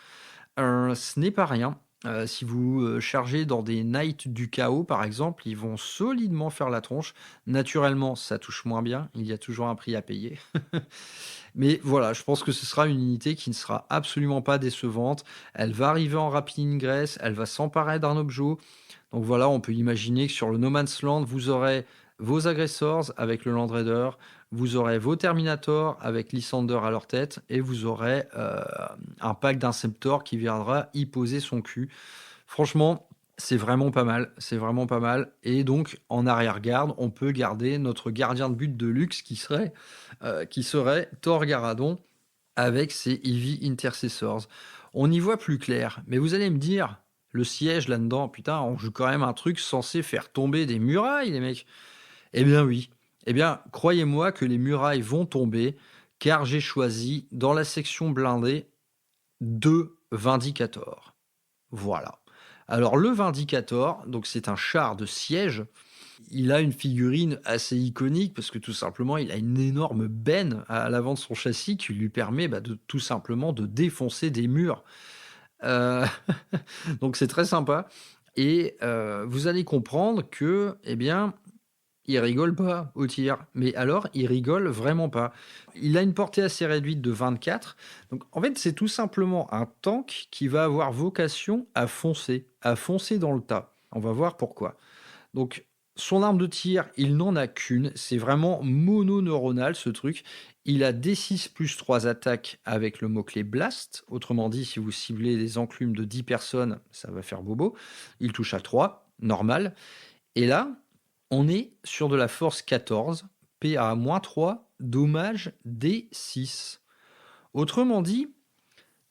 Speaker 2: Ce n'est pas rien. Si vous chargez dans des Knights du Chaos, par exemple, ils vont solidement faire la tronche. Naturellement, ça touche moins bien. Il y a toujours un prix à payer. Mais voilà, je pense que ce sera une unité qui ne sera absolument pas décevante. Elle va arriver en rapid ingress, elle va s'emparer d'un objet. Donc voilà, on peut imaginer que sur le No Man's Land, vous aurez vos agressors avec le Land Raider, vous aurez vos Terminators avec Lysander à leur tête, et vous aurez un pack d'Inceptor qui viendra y poser son cul. Franchement, c'est vraiment pas mal, c'est vraiment pas mal. Et donc, en arrière-garde, on peut garder notre gardien de but de luxe qui serait Thor Garadon avec ses Heavy Intercessors. On y voit plus clair, mais vous allez me dire, le siège là-dedans, putain, on joue quand même un truc censé faire tomber des murailles, les mecs. Eh bien oui. Eh bien, croyez-moi que les murailles vont tomber, car j'ai choisi, dans la section blindée, 2 Vindicators. Voilà. Alors le Vindicator, donc c'est un char de siège. Il a une figurine assez iconique parce que tout simplement il a une énorme benne à l'avant de son châssis qui lui permet de tout simplement de défoncer des murs. Euh, donc c'est très sympa et vous allez comprendre que eh bien il rigole pas au tir. Mais alors, il rigole vraiment pas. Il a une portée assez réduite de 24. Donc, en fait, c'est tout simplement un tank qui va avoir vocation à foncer dans le tas. On va voir pourquoi. Donc, son arme de tir, il n'en a qu'une. C'est vraiment mononeuronal, ce truc. Il a D6 plus 3 attaques avec le mot-clé Blast. Autrement dit, si vous ciblez des enclumes de 10 personnes, ça va faire bobo. Il touche à 3, normal. Et là, on est sur de la force 14, PA-3, dommage D6. Autrement dit,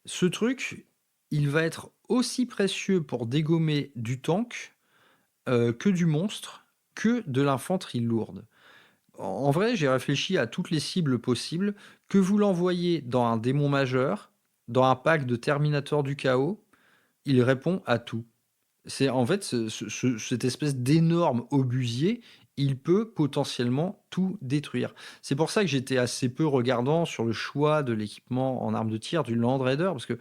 Speaker 2: ce truc, il va être aussi précieux pour dégommer du tank que du monstre, que de l'infanterie lourde. En vrai, j'ai réfléchi à toutes les cibles possibles, que vous l'envoyez dans un démon majeur, dans un pack de Terminator du chaos, il répond à tout. C'est en fait cette espèce d'énorme obusier, il peut potentiellement tout détruire. C'est pour ça que j'étais assez peu regardant sur le choix de l'équipement en arme de tir du Land Raider, parce que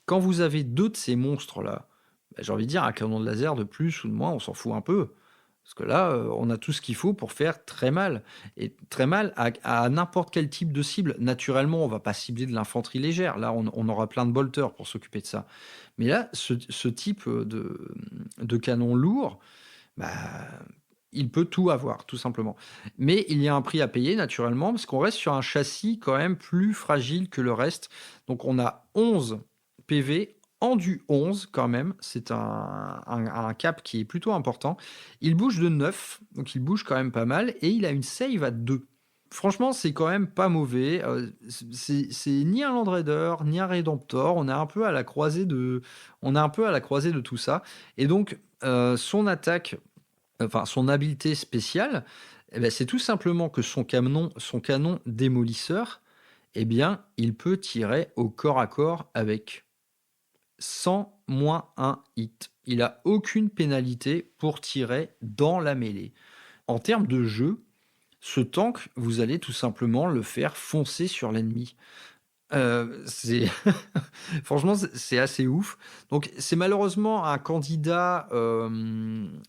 Speaker 2: quand vous avez 2 de ces monstres-là, bah, j'ai envie de dire un canon de laser de plus ou de moins, on s'en fout un peu. Parce que là, on a tout ce qu'il faut pour faire très mal. Et très mal à n'importe quel type de cible. Naturellement, on va pas cibler de l'infanterie légère. Là, on aura plein de bolters pour s'occuper de ça. Mais là, ce type de canon lourd, bah, il peut tout avoir, tout simplement. Mais il y a un prix à payer, naturellement, parce qu'on reste sur un châssis quand même plus fragile que le reste. Donc on a 11 PV en du 11 quand même. C'est un cap qui est plutôt important. Il bouge de 9, donc il bouge quand même pas mal. Et il a une save à 2. Franchement, c'est quand même pas mauvais. C'est ni un Land Raider, ni un Redemptor. On est un peu à la croisée de tout ça. Et donc, son attaque, enfin son habileté spéciale, eh ben, c'est tout simplement que son canon démolisseur, eh bien, il peut tirer au corps à corps avec 100 moins 1 hit. Il a aucune pénalité pour tirer dans la mêlée. En termes de jeu, ce tank, vous allez tout simplement le faire foncer sur l'ennemi. C'est franchement, c'est assez ouf. Donc, c'est malheureusement un candidat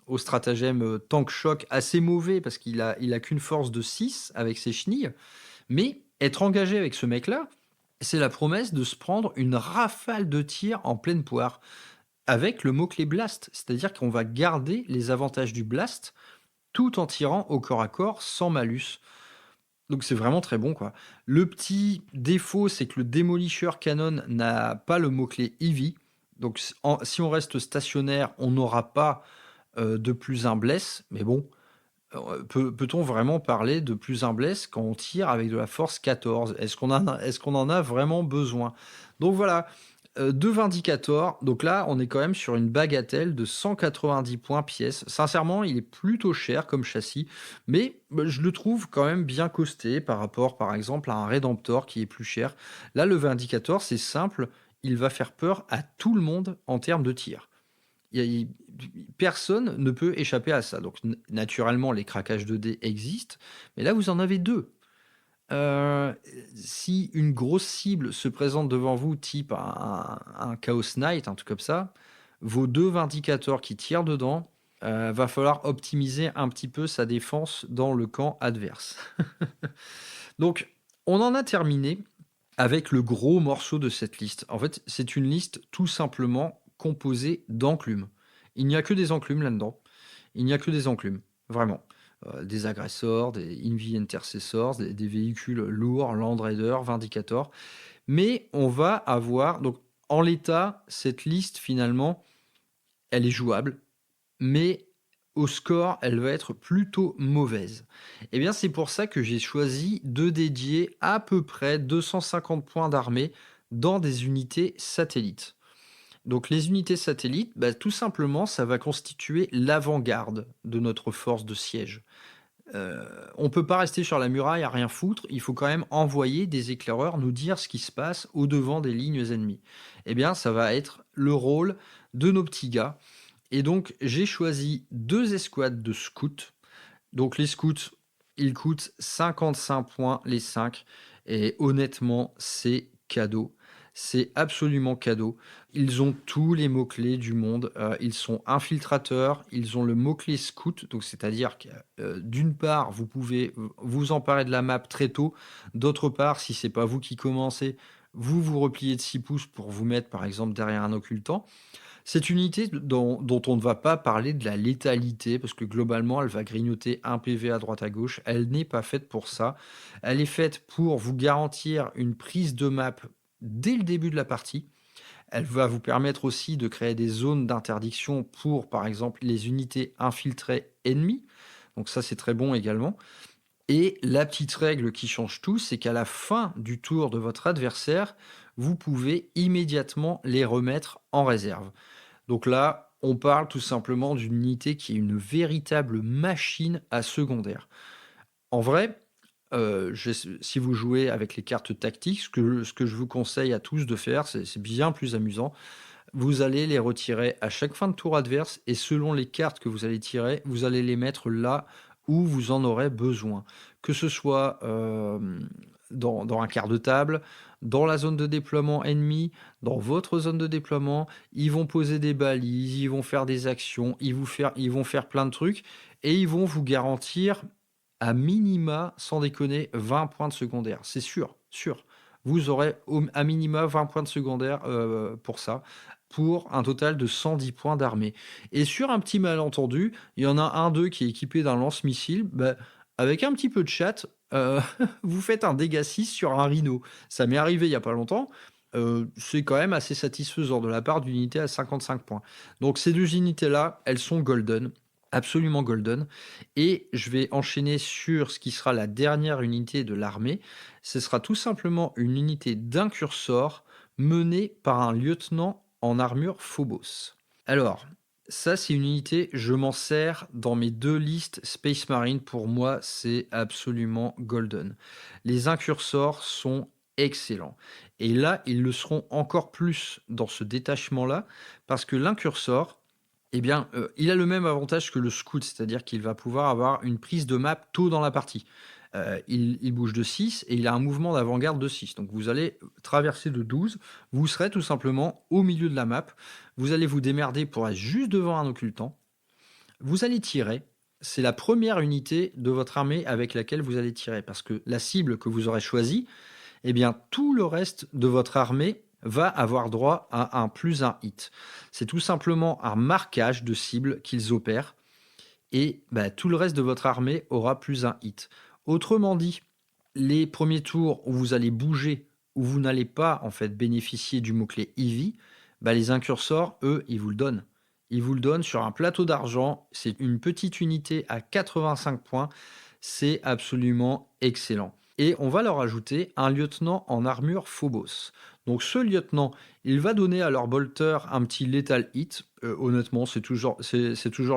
Speaker 2: au stratagème tank choc assez mauvais parce qu'il a qu'une force de 6 avec ses chenilles. Mais être engagé avec ce mec-là, c'est la promesse de se prendre une rafale de tir en pleine poire avec le mot-clé blast. C'est-à-dire qu'on va garder les avantages du blast tout en tirant au corps à corps sans malus. Donc c'est vraiment très bon, quoi. Le petit défaut, c'est que le Demolisher Cannon n'a pas le mot-clé Eevee. Donc si on reste stationnaire, on n'aura pas de plus un bless. Mais bon, peut-on vraiment parler de plus un bless quand on tire avec de la force 14? Est-ce qu'on en a vraiment besoin? Donc voilà, deux Vindicators. Donc là, on est quand même sur une bagatelle de 190 points pièce. Sincèrement, il est plutôt cher comme châssis, mais je le trouve quand même bien costé par rapport, par exemple, à un Redemptor qui est plus cher. Là, le Vindicator, c'est simple, il va faire peur à tout le monde en termes de tir. Personne ne peut échapper à ça. Donc naturellement, les craquages de dés existent, mais là, vous en avez deux. Si une grosse cible se présente devant vous, type un Chaos Knight, un truc comme ça, vos deux Vindicators qui tirent dedans, va falloir optimiser un petit peu sa défense dans le camp adverse. Donc, on en a terminé avec le gros morceau de cette liste. En fait, c'est une liste tout simplement composée d'enclumes. Il n'y a que des enclumes là-dedans. Il n'y a que des enclumes, vraiment. Des agressors, des Invi Intercessors, des véhicules lourds, Land Raider, Vindicator. Mais on va avoir... Donc, en l'état, cette liste, finalement, elle est jouable. Mais au score, elle va être plutôt mauvaise. Et bien, c'est pour ça que j'ai choisi de dédier à peu près 250 points d'armée dans des unités satellites. Donc les unités satellites, tout simplement, ça va constituer l'avant-garde de notre force de siège. On ne peut pas rester sur la muraille à rien foutre, il faut quand même envoyer des éclaireurs nous dire ce qui se passe au-devant des lignes ennemies. Eh bien, ça va être le rôle de nos petits gars. Et donc, j'ai choisi 2 escouades de scouts. Donc les scouts, ils coûtent 55 points les 5. Et honnêtement, c'est cadeau. c'est absolument cadeau. Ils ont tous les mots-clés du monde. Ils sont infiltrateurs, ils ont le mot-clé scout, donc c'est-à-dire que, d'une part, vous pouvez vous emparer de la map très tôt. D'autre part, si c'est pas vous qui commencez, vous vous repliez de 6 pouces pour vous mettre, par exemple, derrière un occultant. Cette unité dont on ne va pas parler de la létalité, parce que globalement, elle va grignoter un PV à droite à gauche. Elle n'est pas faite pour ça. Elle est faite pour vous garantir une prise de map dès le début de la partie. Elle va vous permettre aussi de créer des zones d'interdiction pour, par exemple, les unités infiltrées ennemies. Donc ça, c'est très bon également. Et la petite règle qui change tout, c'est qu'à la fin du tour de votre adversaire, vous pouvez immédiatement les remettre en réserve. Donc là, on parle tout simplement d'une unité qui est une véritable machine à secondaire. En vrai, si vous jouez avec les cartes tactiques, ce que je vous conseille à tous de faire, c'est bien plus amusant. Vous allez les retirer à chaque fin de tour adverse et selon les cartes que vous allez tirer, vous allez les mettre là où vous en aurez besoin. Que ce soit dans un quart de table, dans la zone de déploiement ennemi, dans votre zone de déploiement, ils vont poser des balises, ils vont faire des actions, ils vont faire plein de trucs et ils vont vous garantir à minima, sans déconner, 20 points de secondaire. C'est sûr, sûr. Vous aurez à minima 20 points de secondaire pour ça, pour un total de 110 points d'armée. Et sur un petit malentendu, il y en a un d'eux qui est équipé d'un lance-missile. Bah, avec un petit peu de chat, vous faites un dégât 6 sur un rhino. Ça m'est arrivé il n'y a pas longtemps. C'est quand même assez satisfaisant de la part d'une unité à 55 points. Donc ces deux unités-là, elles sont golden. Absolument golden. Et je vais enchaîner sur ce qui sera la dernière unité de l'armée. Ce sera tout simplement une unité d'incursor menée par un lieutenant en armure Phobos. Alors, ça c'est une unité, je m'en sers dans mes 2 listes Space Marine. Pour moi, c'est absolument golden. Les incursors sont excellents. Et là, ils le seront encore plus dans ce détachement-là, parce que l'incursor, eh bien, il a le même avantage que le scout, c'est-à-dire qu'il va pouvoir avoir une prise de map tôt dans la partie. Il bouge de 6 et il a un mouvement d'avant-garde de 6. Donc vous allez traverser de 12, vous serez tout simplement au milieu de la map, vous allez vous démerder pour être juste devant un occultant, vous allez tirer, c'est la première unité de votre armée avec laquelle vous allez tirer, parce que la cible que vous aurez choisie, eh bien tout le reste de votre armée va avoir droit à un plus un hit. C'est tout simplement un marquage de cible qu'ils opèrent et tout le reste de votre armée aura plus un hit. Autrement dit, les premiers tours où vous allez bouger, où vous n'allez pas en fait bénéficier du mot-clé Eevee, les incursors, eux, ils vous le donnent. Ils vous le donnent sur un plateau d'argent. C'est une petite unité à 85 points. C'est absolument excellent. Et on va leur ajouter un lieutenant en armure Phobos. Donc ce lieutenant, il va donner à leur bolter un petit lethal hit. Honnêtement, c'est toujours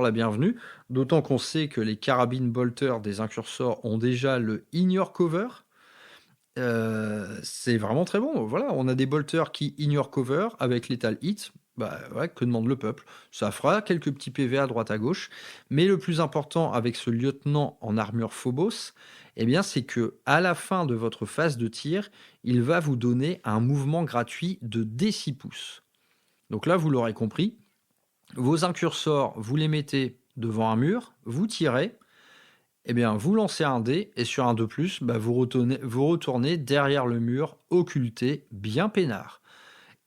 Speaker 2: la bienvenue. D'autant qu'on sait que les carabines bolter des incursors ont déjà le ignore cover. C'est vraiment très bon. Voilà, on a des bolters qui ignore cover avec lethal hit. Que demande le peuple? Ça fera quelques petits PV à droite à gauche. Mais le plus important avec ce lieutenant en armure Phobos, eh bien, c'est que à la fin de votre phase de tir, il va vous donner un mouvement gratuit de D6 pouces. Donc là, vous l'aurez compris, vos incursors, vous les mettez devant un mur, vous tirez, eh bien, vous lancez un dé, et sur un 2+, vous retournez derrière le mur, occulté, bien peinard.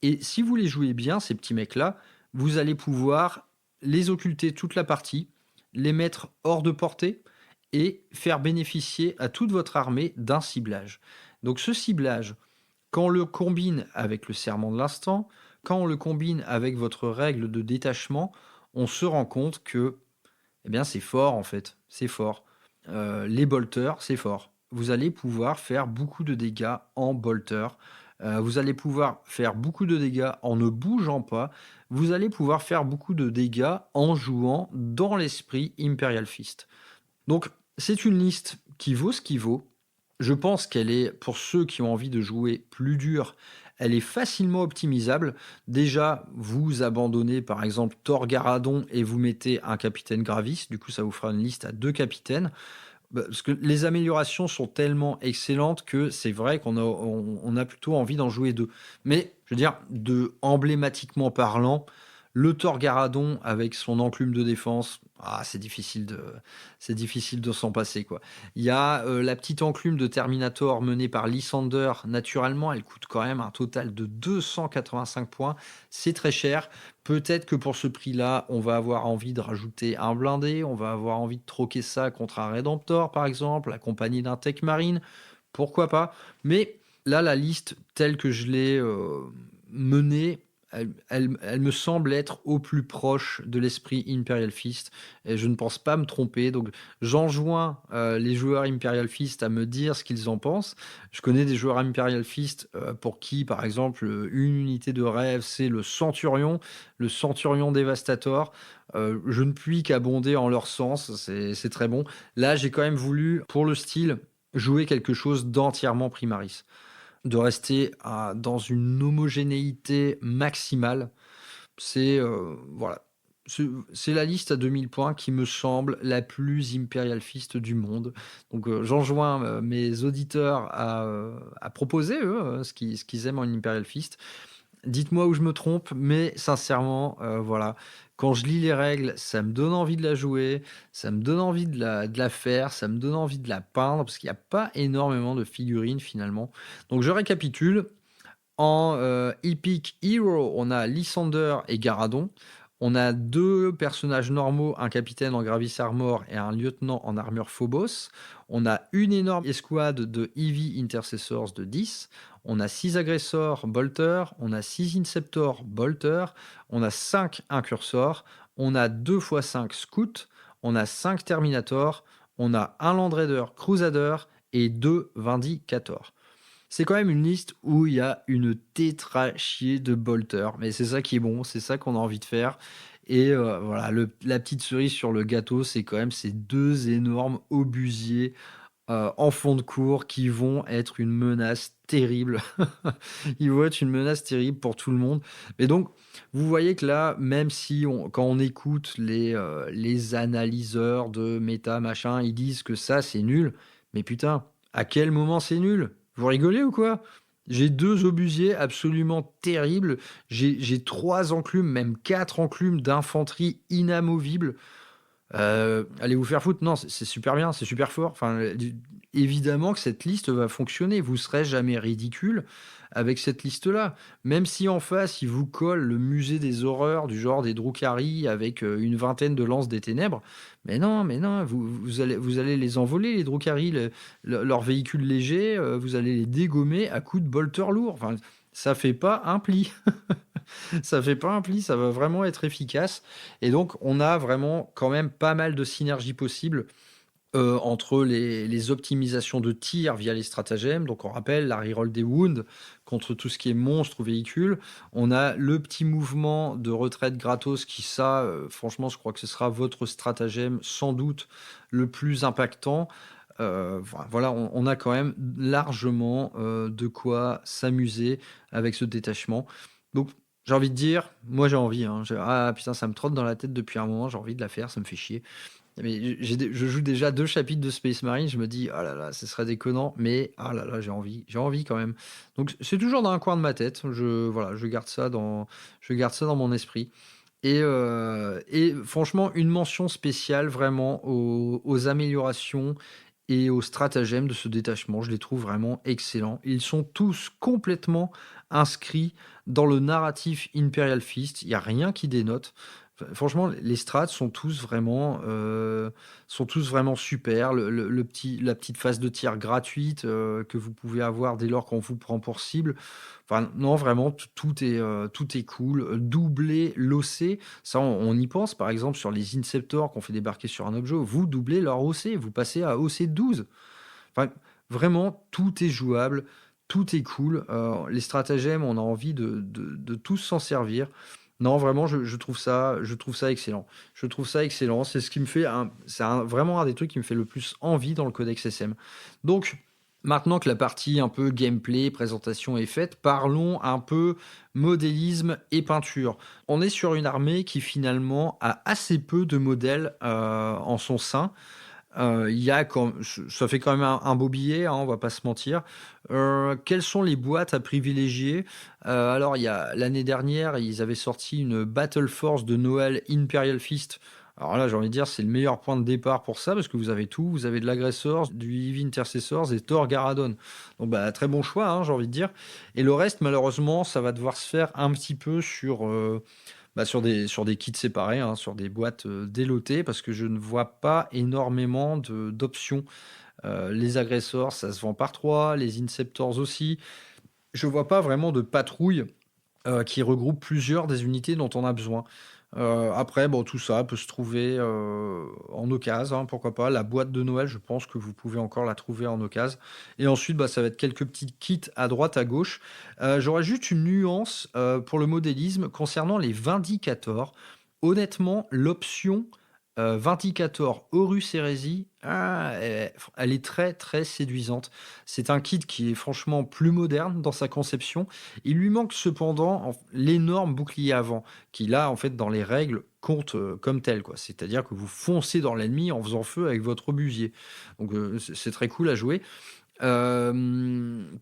Speaker 2: Et si vous les jouez bien, ces petits mecs-là, vous allez pouvoir les occulter toute la partie, les mettre hors de portée, et faire bénéficier à toute votre armée d'un ciblage. Donc ce ciblage, quand on le combine avec le serment de l'instant, quand on le combine avec votre règle de détachement, on se rend compte que c'est fort en fait, c'est fort. Les bolters, c'est fort. Vous allez pouvoir faire beaucoup de dégâts en bolter. Vous allez pouvoir faire beaucoup de dégâts en ne bougeant pas. Vous allez pouvoir faire beaucoup de dégâts en jouant dans l'esprit Imperial Fist. Donc, c'est une liste qui vaut ce qui vaut. Je pense qu'elle est, pour ceux qui ont envie de jouer plus dur, elle est facilement optimisable. Déjà, vous abandonnez par exemple Thor Garadon et vous mettez un capitaine Gravis. Du coup, ça vous fera une liste à 2 capitaines. Bah, parce que les améliorations sont tellement excellentes que c'est vrai qu'on a plutôt envie d'en jouer 2. Mais je veux dire, emblématiquement parlant, le Thor Garadon avec son enclume de défense, c'est difficile de s'en passer, quoi. Il y a la petite enclume de Terminator menée par Lysander. Naturellement, elle coûte quand même un total de 285 points. C'est très cher. Peut-être que pour ce prix-là, on va avoir envie de rajouter un blindé, on va avoir envie de troquer ça contre un Redemptor, par exemple, accompagné d'un Tech Marine, pourquoi pas. Mais là, la liste telle que je l'ai menée, elle me semble être au plus proche de l'esprit Imperial Fist, et je ne pense pas me tromper. Donc, j'enjoins les joueurs Imperial Fist à me dire ce qu'ils en pensent. Je connais des joueurs Imperial Fist pour qui, par exemple, une unité de rêve, c'est le Centurion Devastator. Je ne puis qu'abonder en leur sens, c'est très bon. Là, j'ai quand même voulu, pour le style, jouer quelque chose d'entièrement Primaris, de rester dans une homogénéité maximale. C'est voilà. C'est la liste à 2000 points qui me semble la plus Imperial Fist du monde. Donc j'enjoins mes auditeurs à proposer, eux, ce qu'ils aiment en Imperial Fist. Dites-moi où je me trompe, mais sincèrement, voilà, quand je lis les règles, ça me donne envie de la jouer, ça me donne envie de la faire, ça me donne envie de la peindre, parce qu'il n'y a pas énormément de figurines finalement. Donc je récapitule. En Epic Hero, on a Lysander et Garadon. On a 2 personnages normaux, un capitaine en Gravis Armor et un lieutenant en armure Phobos. On a une énorme escouade de Heavy Intercessors de 10. On a 6 agressors Bolter. On a 6 Inceptors Bolter. On a 5 incursors. On a 2 x 5 Scouts. On a 5 Terminators. On a un Land Raider Crusader et 2 Vindicators. C'est quand même une liste où il y a une tétrachier de bolters. Mais c'est ça qui est bon, c'est ça qu'on a envie de faire. Et voilà, la petite cerise sur le gâteau, c'est quand même ces 2 énormes obusiers en fond de cours qui vont être une menace terrible. Ils vont être une menace terrible pour tout le monde. Et donc, vous voyez que là, même si quand on écoute les analyseurs de méta, machin, ils disent que ça, c'est nul. Mais putain, à quel moment c'est nul? Vous rigolez ou quoi? J'ai 2 obusiers absolument terribles. J'ai 3 enclumes, même 4 enclumes d'infanterie inamovibles. Allez vous faire foutre. Non, c'est super bien, c'est super fort. Enfin, évidemment que cette liste va fonctionner. Vous serez jamais ridicule avec cette liste-là. Même si en face, il vous colle le musée des horreurs du genre des Drukhari avec une vingtaine de lances des ténèbres. Mais non, vous allez les envoler, les Drukhari, leurs véhicules légers, vous allez les dégommer à coups de bolters lourds. Enfin, ça fait pas un pli. Ça fait pas un pli, ça va vraiment être efficace. Et donc, on a vraiment quand même pas mal de synergies possibles entre les optimisations de tir via les stratagèmes. Donc, on rappelle la reroll des wounds contre tout ce qui est monstre ou véhicule. On a le petit mouvement de retraite gratos qui, ça, franchement, je crois que ce sera votre stratagème sans doute le plus impactant. Voilà, on a quand même largement de quoi s'amuser avec ce détachement. Donc, j'ai envie de dire, moi j'ai envie, hein, ah putain, ça me trotte dans la tête depuis un moment, j'ai envie de la faire, ça me fait chier. Mais je joue déjà 2 chapitres de Space Marine, je me dis, ah là là, ce serait déconnant, mais ah là là, j'ai envie quand même. Donc c'est toujours dans un coin de ma tête, voilà, je garde ça dans mon esprit. Et franchement, une mention spéciale vraiment aux améliorations et aux stratagèmes de ce détachement. Je les trouve vraiment excellents. Ils sont tous complètement inscrits dans le narratif Imperial Fist. Il n'y a rien qui dénote. Franchement, les strats sont tous vraiment super. La petite phase de tir gratuite que vous pouvez avoir dès lors qu'on vous prend pour cible. Enfin, non, vraiment, tout est cool. Doubler l'OC, ça, on y pense. Par exemple, sur les Inceptors qu'on fait débarquer sur un objet, vous doublez leur OC, vous passez à OC 12. Enfin, vraiment, tout est jouable, tout est cool. Les stratagèmes, on a envie de tous s'en servir. Non, vraiment, je trouve ça excellent. Je trouve ça excellent. C'est ce qui me fait vraiment un des trucs qui me fait le plus envie dans le Codex SM. Donc, maintenant que la partie un peu gameplay, présentation est faite, parlons un peu modélisme et peinture. On est sur une armée qui finalement a assez peu de modèles en son sein. Il y a quand ça fait quand même un beau billet, hein, on va pas se mentir. Quelles sont les boîtes à privilégier? Alors il y a l'année dernière, ils avaient sorti une Battle Force de Noël Imperial Fist. Alors là, j'ai envie de dire, c'est le meilleur point de départ pour ça parce que vous avez tout. Vous avez de l'Aggressors, du Heavy Intercessors et Thor Garadon. Donc bah, très bon choix, hein, j'ai envie de dire. Et le reste, malheureusement, ça va devoir se faire un petit peu sur des kits séparés, hein, sur des boîtes délotées, parce que je ne vois pas énormément d'options. Les agresseurs, ça se vend par trois, les inceptors aussi. Je vois pas vraiment de patrouille qui regroupe plusieurs des unités dont on a besoin. Après, bon, tout ça peut se trouver en occasion, hein, pourquoi pas. La boîte de Noël, je pense que vous pouvez encore la trouver en occasion. Et ensuite, bah, ça va être quelques petits kits à droite, à gauche. J'aurais juste une nuance pour le modélisme concernant les Vindicators. Honnêtement, l'option Vindicator Horus Heresy, elle est très très séduisante. C'est un kit qui est franchement plus moderne dans sa conception. Il lui manque cependant l'énorme bouclier avant qui là, en fait, dans les règles, compte comme tel, quoi. C'est-à-dire que vous foncez dans l'ennemi en faisant feu avec votre obusier. Donc c'est très cool à jouer.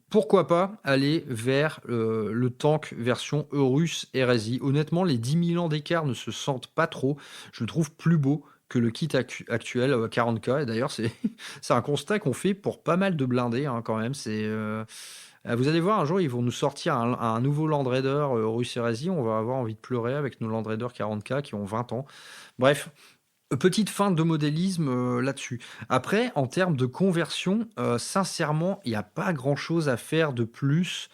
Speaker 2: Pourquoi pas aller vers le tank version Eurus Heresy. Honnêtement, les 10 000 ans d'écart ne se sentent pas trop. Je le trouve plus beau que le kit actuel 40K. Et d'ailleurs, c'est c'est un constat qu'on fait pour pas mal de blindés, hein, quand même. Vous allez voir, un jour, ils vont nous sortir un nouveau Land Raider Eurus Heresy. On va avoir envie de pleurer avec nos Land Raider 40K qui ont 20 ans. Bref, petite fin de modélisme là-dessus. Après, en termes de conversion, sincèrement, il n'y a pas grand-chose à faire de plus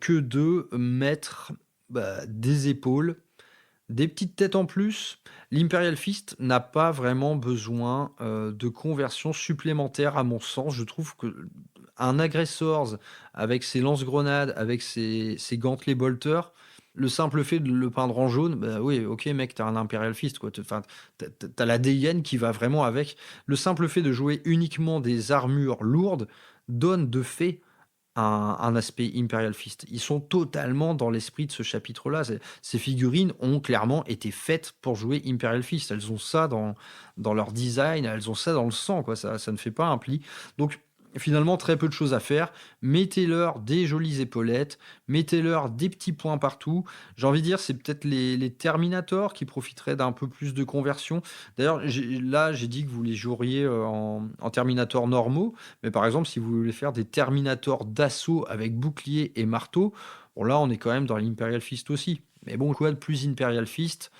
Speaker 2: que de mettre des épaules, des petites têtes en plus. L'Imperial Fist n'a pas vraiment besoin de conversion supplémentaire à mon sens. Je trouve que un Aggressors avec ses lance-grenades, avec ses gantelets bolters, le simple fait de le peindre en jaune, bah oui, ok mec, t'as un Imperial Fist, quoi. Enfin, t'as la DIN qui va vraiment avec. Le simple fait de jouer uniquement des armures lourdes donne de fait un aspect Imperial Fist. Ils sont totalement dans l'esprit de ce chapitre-là. Ces figurines ont clairement été faites pour jouer Imperial Fist. Elles ont ça dans leur design, elles ont ça dans le sang, quoi. Ça ne fait pas un pli. Donc, finalement, très peu de choses à faire. Mettez-leur des jolies épaulettes, mettez-leur des petits points partout. J'ai envie de dire, c'est peut-être les Terminators qui profiteraient d'un peu plus de conversion. D'ailleurs, j'ai dit que vous les joueriez en Terminator normaux. Mais par exemple, si vous voulez faire des Terminators d'assaut avec bouclier et marteau, bon là, on est quand même dans l'Imperial Fist aussi. Mais bon, quoi de plus Imperial Fist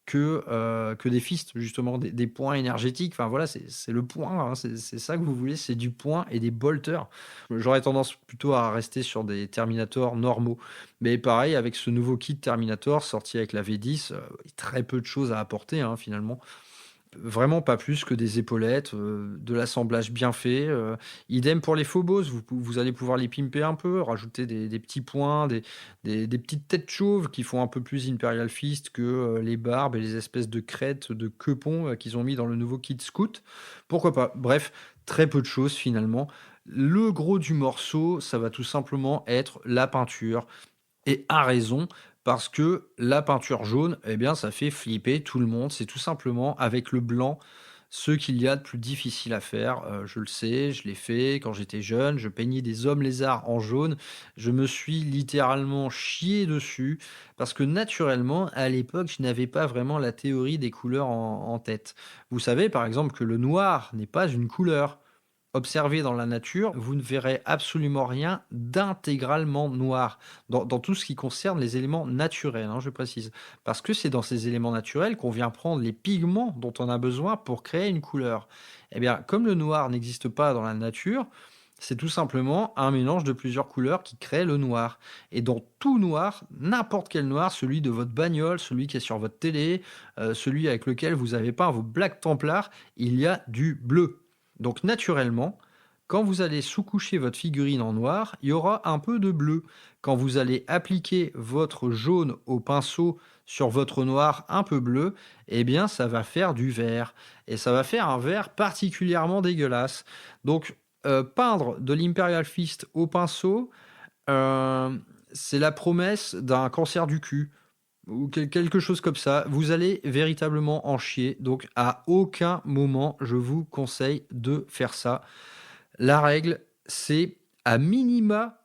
Speaker 2: que des fists, justement, des points énergétiques. Enfin voilà, c'est le point, hein, c'est ça que vous voulez, c'est du point et des bolters. J'aurais tendance plutôt à rester sur des Terminators normaux. Mais pareil, avec ce nouveau kit Terminator sorti avec la V10, très peu de choses à apporter, hein, finalement. Vraiment pas plus que des épaulettes, de l'assemblage bien fait. Idem pour les Phobos, vous allez pouvoir les pimper un peu, rajouter des petits points, des petites têtes chauves qui font un peu plus Imperial Fist que les barbes et les espèces de crêtes de quepons qu'ils ont mis dans le nouveau kit Scout. Pourquoi pas? Bref, très peu de choses finalement. Le gros du morceau, ça va tout simplement être la peinture. Et à raison, parce que la peinture jaune, eh bien, ça fait flipper tout le monde. C'est tout simplement avec le blanc ce qu'il y a de plus difficile à faire. Je le sais, je l'ai fait quand j'étais jeune. Je peignais des hommes lézards en jaune. Je me suis littéralement chié dessus parce que naturellement, à l'époque, je n'avais pas vraiment la théorie des couleurs en tête. Vous savez, par exemple, que le noir n'est pas une couleur. Observez dans la nature, vous ne verrez absolument rien d'intégralement noir dans tout ce qui concerne les éléments naturels, hein, je précise. Parce que c'est dans ces éléments naturels qu'on vient prendre les pigments dont on a besoin pour créer une couleur. Eh bien, comme le noir n'existe pas dans la nature, c'est tout simplement un mélange de plusieurs couleurs qui crée le noir. Et dans tout noir, n'importe quel noir, celui de votre bagnole, celui qui est sur votre télé, celui avec lequel vous avez peint vos Black Templars, il y a du bleu. Donc naturellement, quand vous allez sous-coucher votre figurine en noir, il y aura un peu de bleu. Quand vous allez appliquer votre jaune au pinceau sur votre noir un peu bleu, eh bien ça va faire du vert. Et ça va faire un vert particulièrement dégueulasse. Donc peindre de l'Imperial Fist au pinceau, c'est la promesse d'un cancer du cul. ou quelque chose comme ça. Vous allez véritablement en chier. Donc, à aucun moment, je vous conseille de faire ça. La règle, c'est à minima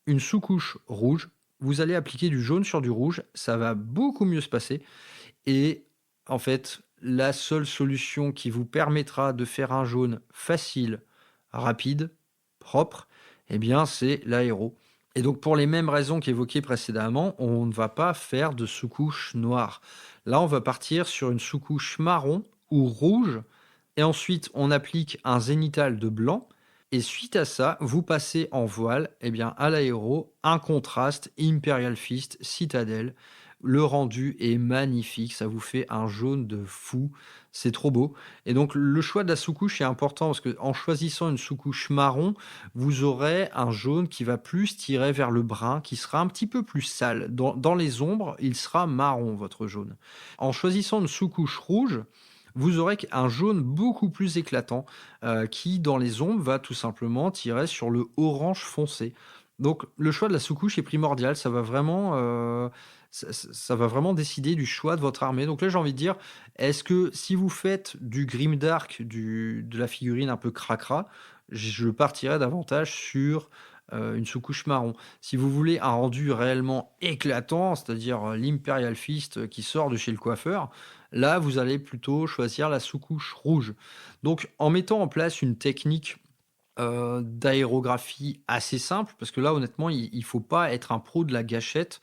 Speaker 2: une sous-couche rouge. Vous allez appliquer du jaune sur du rouge. Ça va beaucoup mieux se passer. Et en fait, la seule solution qui vous permettra de faire un jaune facile, rapide, propre, eh bien, c'est l'aéro. Et donc, pour les mêmes raisons qu'évoquées précédemment, on ne va pas faire de sous-couche noire. Là, on va partir sur une sous-couche marron ou rouge. Et ensuite, on applique un zénithal de blanc. Et suite à ça, vous passez en voile, eh bien, à l'aéro, un contraste Imperial Fist, Citadel. Le rendu est magnifique, ça vous fait un jaune de fou, c'est trop beau. Et donc le choix de la sous-couche est important parce qu'en choisissant une sous-couche marron, vous aurez un jaune qui va plus tirer vers le brun, qui sera un petit peu plus sale. Dans les ombres, il sera marron, votre jaune. En choisissant une sous-couche rouge, vous aurez un jaune beaucoup plus éclatant qui, dans les ombres, va tout simplement tirer sur le orange foncé. Donc le choix de la sous-couche est primordial, ça va vraiment décider du choix de votre armée. Donc là, j'ai envie de dire, est-ce que si vous faites du grimdark, de la figurine un peu cracra, je partirais davantage sur une sous-couche marron. Si vous voulez un rendu réellement éclatant, c'est-à-dire l'Imperial Fist qui sort de chez le coiffeur, là, vous allez plutôt choisir la sous-couche rouge. Donc, en mettant en place une technique d'aérographie assez simple, parce que là, honnêtement, il ne faut pas être un pro de la gâchette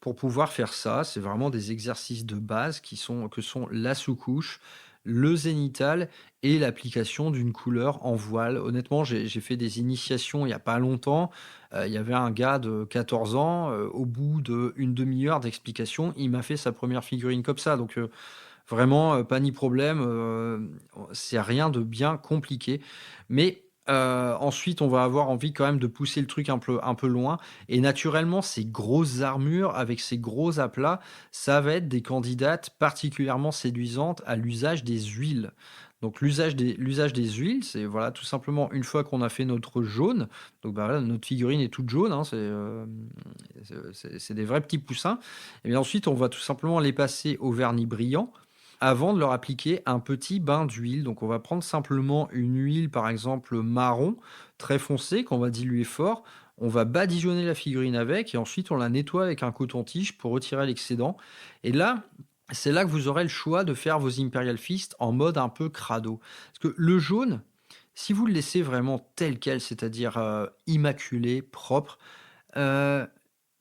Speaker 2: pour pouvoir faire ça. C'est vraiment des exercices de base que sont la sous-couche, le zénithal et l'application d'une couleur en voile. Honnêtement, j'ai fait des initiations il n'y a pas longtemps. Il y avait un gars de 14 ans, au bout d'une demi-heure d'explication, il m'a fait sa première figurine comme ça. Donc, vraiment, pas ni problème, c'est rien de bien compliqué. Mais, ensuite, on va avoir envie quand même de pousser le truc un peu loin et naturellement, ces grosses armures avec ces gros aplats, ça va être des candidates particulièrement séduisantes à l'usage des huiles. Donc l'usage des huiles, c'est voilà, tout simplement une fois qu'on a fait notre jaune, donc bah, voilà, notre figurine est toute jaune, hein, c'est des vrais petits poussins et bien ensuite, on va tout simplement les passer au vernis brillant avant de leur appliquer un petit bain d'huile. Donc on va prendre simplement une huile, par exemple marron, très foncée, qu'on va diluer fort. On va badigeonner la figurine avec et ensuite on la nettoie avec un coton-tige pour retirer l'excédent. Et là, c'est là que vous aurez le choix de faire vos Imperial Fist en mode un peu crado. Parce que le jaune, si vous le laissez vraiment tel quel, c'est-à-dire immaculé, propre, Heu,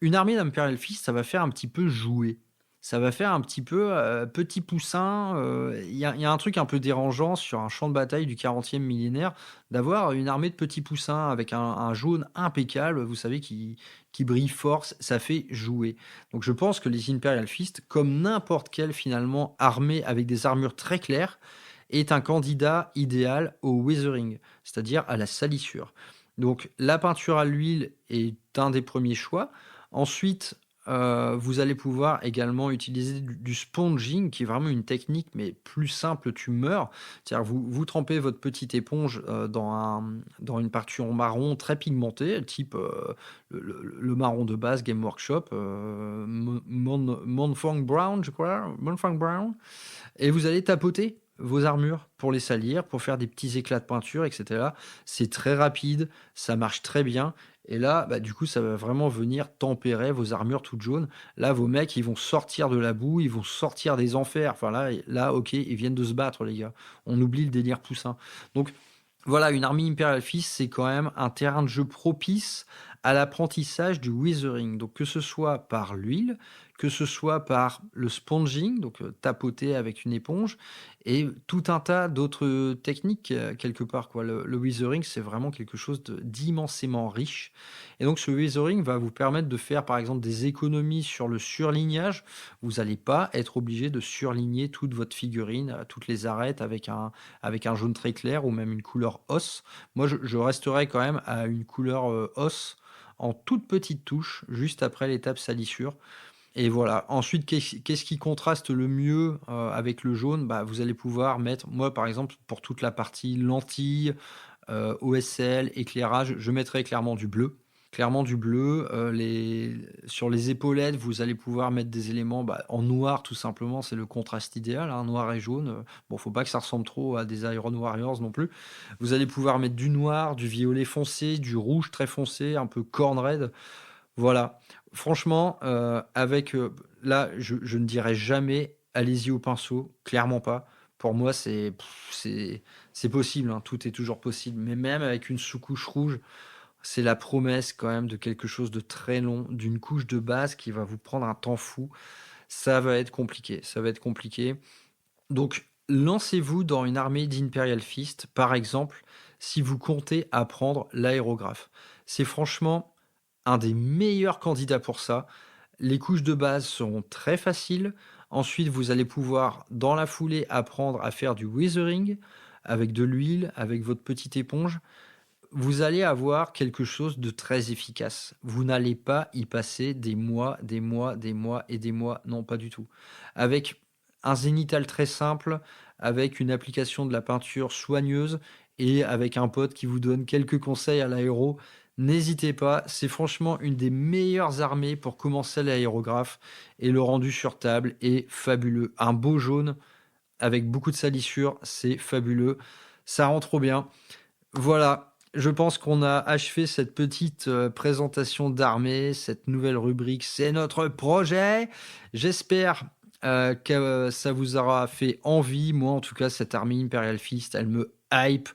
Speaker 2: une armée d'Imperial Fist, ça va faire un petit peu jouer. Ça va faire un petit peu, petit poussin, il y a un truc un peu dérangeant sur un champ de bataille du 40e millénaire, d'avoir une armée de petits poussins avec un jaune impeccable, vous savez, qui brille fort, ça fait jouer. Donc je pense que les Imperial Fist, comme n'importe quelle finalement armée avec des armures très claires, est un candidat idéal au weathering, c'est-à-dire à la salissure. Donc la peinture à l'huile est un des premiers choix. Ensuite, vous allez pouvoir également utiliser du sponging qui est vraiment une technique, mais plus simple, tu meurs. C'est-à-dire vous trempez votre petite éponge, dans une peinture marron très pigmentée, type, le marron de base Game Workshop, Moonfang Brown, je crois, Moonfang Brown. Et vous allez tapoter vos armures pour les salir, pour faire des petits éclats de peinture, etc. C'est très rapide, ça marche très bien. Et là, bah, du coup, ça va vraiment venir tempérer vos armures toutes jaunes. Là, vos mecs, ils vont sortir de la boue, ils vont sortir des enfers. Enfin là, ok, ils viennent de se battre, les gars. On oublie le délire poussin. Donc, voilà, une armée Imperial Fist, c'est quand même un terrain de jeu propice à l'apprentissage du withering. Donc, que ce soit par l'huile, que ce soit par le sponging, donc tapoter avec une éponge, et tout un tas d'autres techniques quelque part, quoi. Le withering, c'est vraiment quelque chose d'immensément riche. Et donc, ce withering va vous permettre de faire, par exemple, des économies sur le surlignage. Vous n'allez pas être obligé de surligner toute votre figurine, toutes les arêtes avec un jaune très clair ou même une couleur os. Moi, je resterai quand même à une couleur os en toute petite touche, juste après l'étape salissure. Et voilà. Ensuite, qu'est-ce qui contraste le mieux avec le jaune? Bah, vous allez pouvoir mettre, moi par exemple, pour toute la partie lentille, OSL, éclairage, je mettrai clairement du bleu. clairement du bleu. Sur les épaulettes, vous allez pouvoir mettre des éléments en noir, tout simplement. C'est le contraste idéal, hein, noir et jaune. Bon, faut pas que ça ressemble trop à des Iron Warriors non plus. Vous allez pouvoir mettre du noir, du violet foncé, du rouge très foncé, un peu corn red. Voilà. Franchement, là, je ne dirais jamais allez-y au pinceau, clairement pas. Pour moi, c'est possible, hein, tout est toujours possible. Mais même avec une sous-couche rouge, c'est la promesse quand même de quelque chose de très long, d'une couche de base qui va vous prendre un temps fou. Ça va être compliqué, ça va être compliqué. Donc, lancez-vous dans une armée d'Imperial Fist, par exemple, si vous comptez apprendre l'aérographe. C'est franchement un des meilleurs candidats pour ça. Les couches de base seront très faciles. Ensuite, vous allez pouvoir, dans la foulée, apprendre à faire du weathering avec de l'huile, avec votre petite éponge. Vous allez avoir quelque chose de très efficace. Vous n'allez pas y passer des mois, des mois, des mois et des mois. Non, pas du tout. Avec un zénithal très simple, avec une application de la peinture soigneuse et avec un pote qui vous donne quelques conseils à l'aéro, n'hésitez pas. C'est franchement une des meilleures armées pour commencer l'aérographe et le rendu sur table est fabuleux. Un beau jaune avec beaucoup de salissure, c'est fabuleux. Ça rend trop bien. Voilà, je pense qu'on a achevé cette petite présentation d'armée, cette nouvelle rubrique, c'est notre projet. J'espère que ça vous aura fait envie. Moi, en tout cas, cette armée Imperial Fist, elle me hype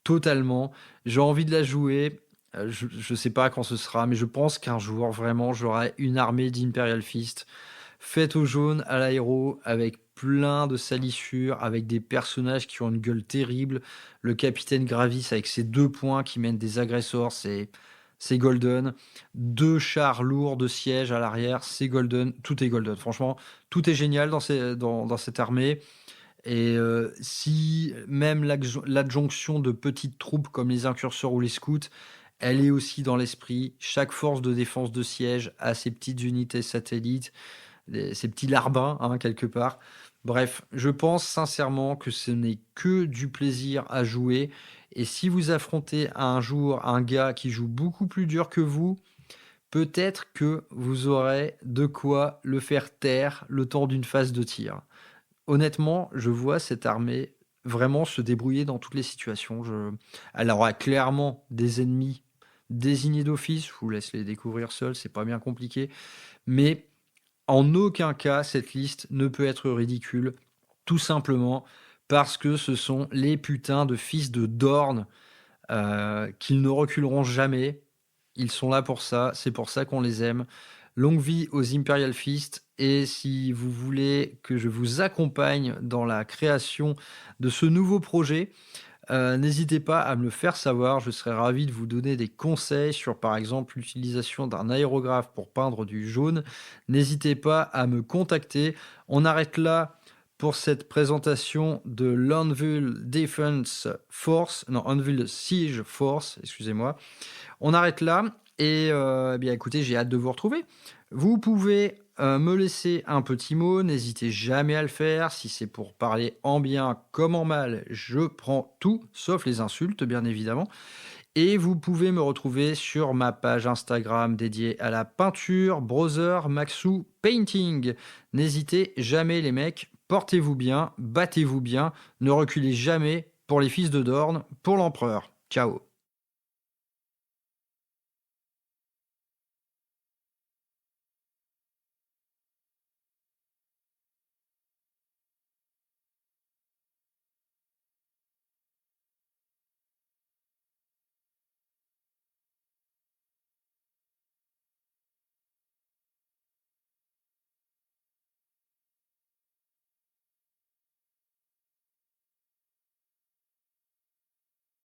Speaker 2: totalement. J'ai envie de la jouer. Je sais pas quand ce sera, mais je pense qu'un jour, vraiment, j'aurai une armée d'Imperial Fist faite au jaune, à l'aéro, avec plein de salissures, avec des personnages qui ont une gueule terrible. Le capitaine Gravis avec ses 2 points qui mènent des agresseurs, c'est golden. 2 chars lourds de siège à l'arrière, c'est golden. Tout est golden. Franchement, tout est génial dans cette armée. Et si même l'adjonction de petites troupes comme les incurseurs ou les scouts, elle est aussi dans l'esprit. Chaque force de défense de siège a ses petites unités satellites, ces petits larbins, hein, quelque part. Bref, je pense sincèrement que ce n'est que du plaisir à jouer. Et si vous affrontez un jour un gars qui joue beaucoup plus dur que vous, peut-être que vous aurez de quoi le faire taire le temps d'une phase de tir. Honnêtement, je vois cette armée vraiment se débrouiller dans toutes les situations. Elle aura clairement des ennemis désignés d'office. Je vous laisse les découvrir seuls, c'est pas bien compliqué. Mais en aucun cas, cette liste ne peut être ridicule, tout simplement parce que ce sont les putains de fils de Dorn qu'ils ne reculeront jamais. Ils sont là pour ça, c'est pour ça qu'on les aime. Longue vie aux Imperial Fist, et si vous voulez que je vous accompagne dans la création de ce nouveau projet, n'hésitez pas à me le faire savoir. Je serais ravi de vous donner des conseils sur, par exemple, l'utilisation d'un aérographe pour peindre du jaune. N'hésitez pas à me contacter. On arrête là pour cette présentation de l'Anvil Defense Force, non, Anvil Siege Force, excusez-moi. On arrête là et eh bien écoutez, j'ai hâte de vous retrouver. Vous pouvez me laisser un petit mot, n'hésitez jamais à le faire. Si c'est pour parler en bien comme en mal, je prends tout, sauf les insultes, bien évidemment. Et vous pouvez me retrouver sur ma page Instagram dédiée à la peinture, Brother Maxou Painting. N'hésitez jamais les mecs, portez-vous bien, battez-vous bien, ne reculez jamais pour les fils de Dorn, pour l'empereur. Ciao.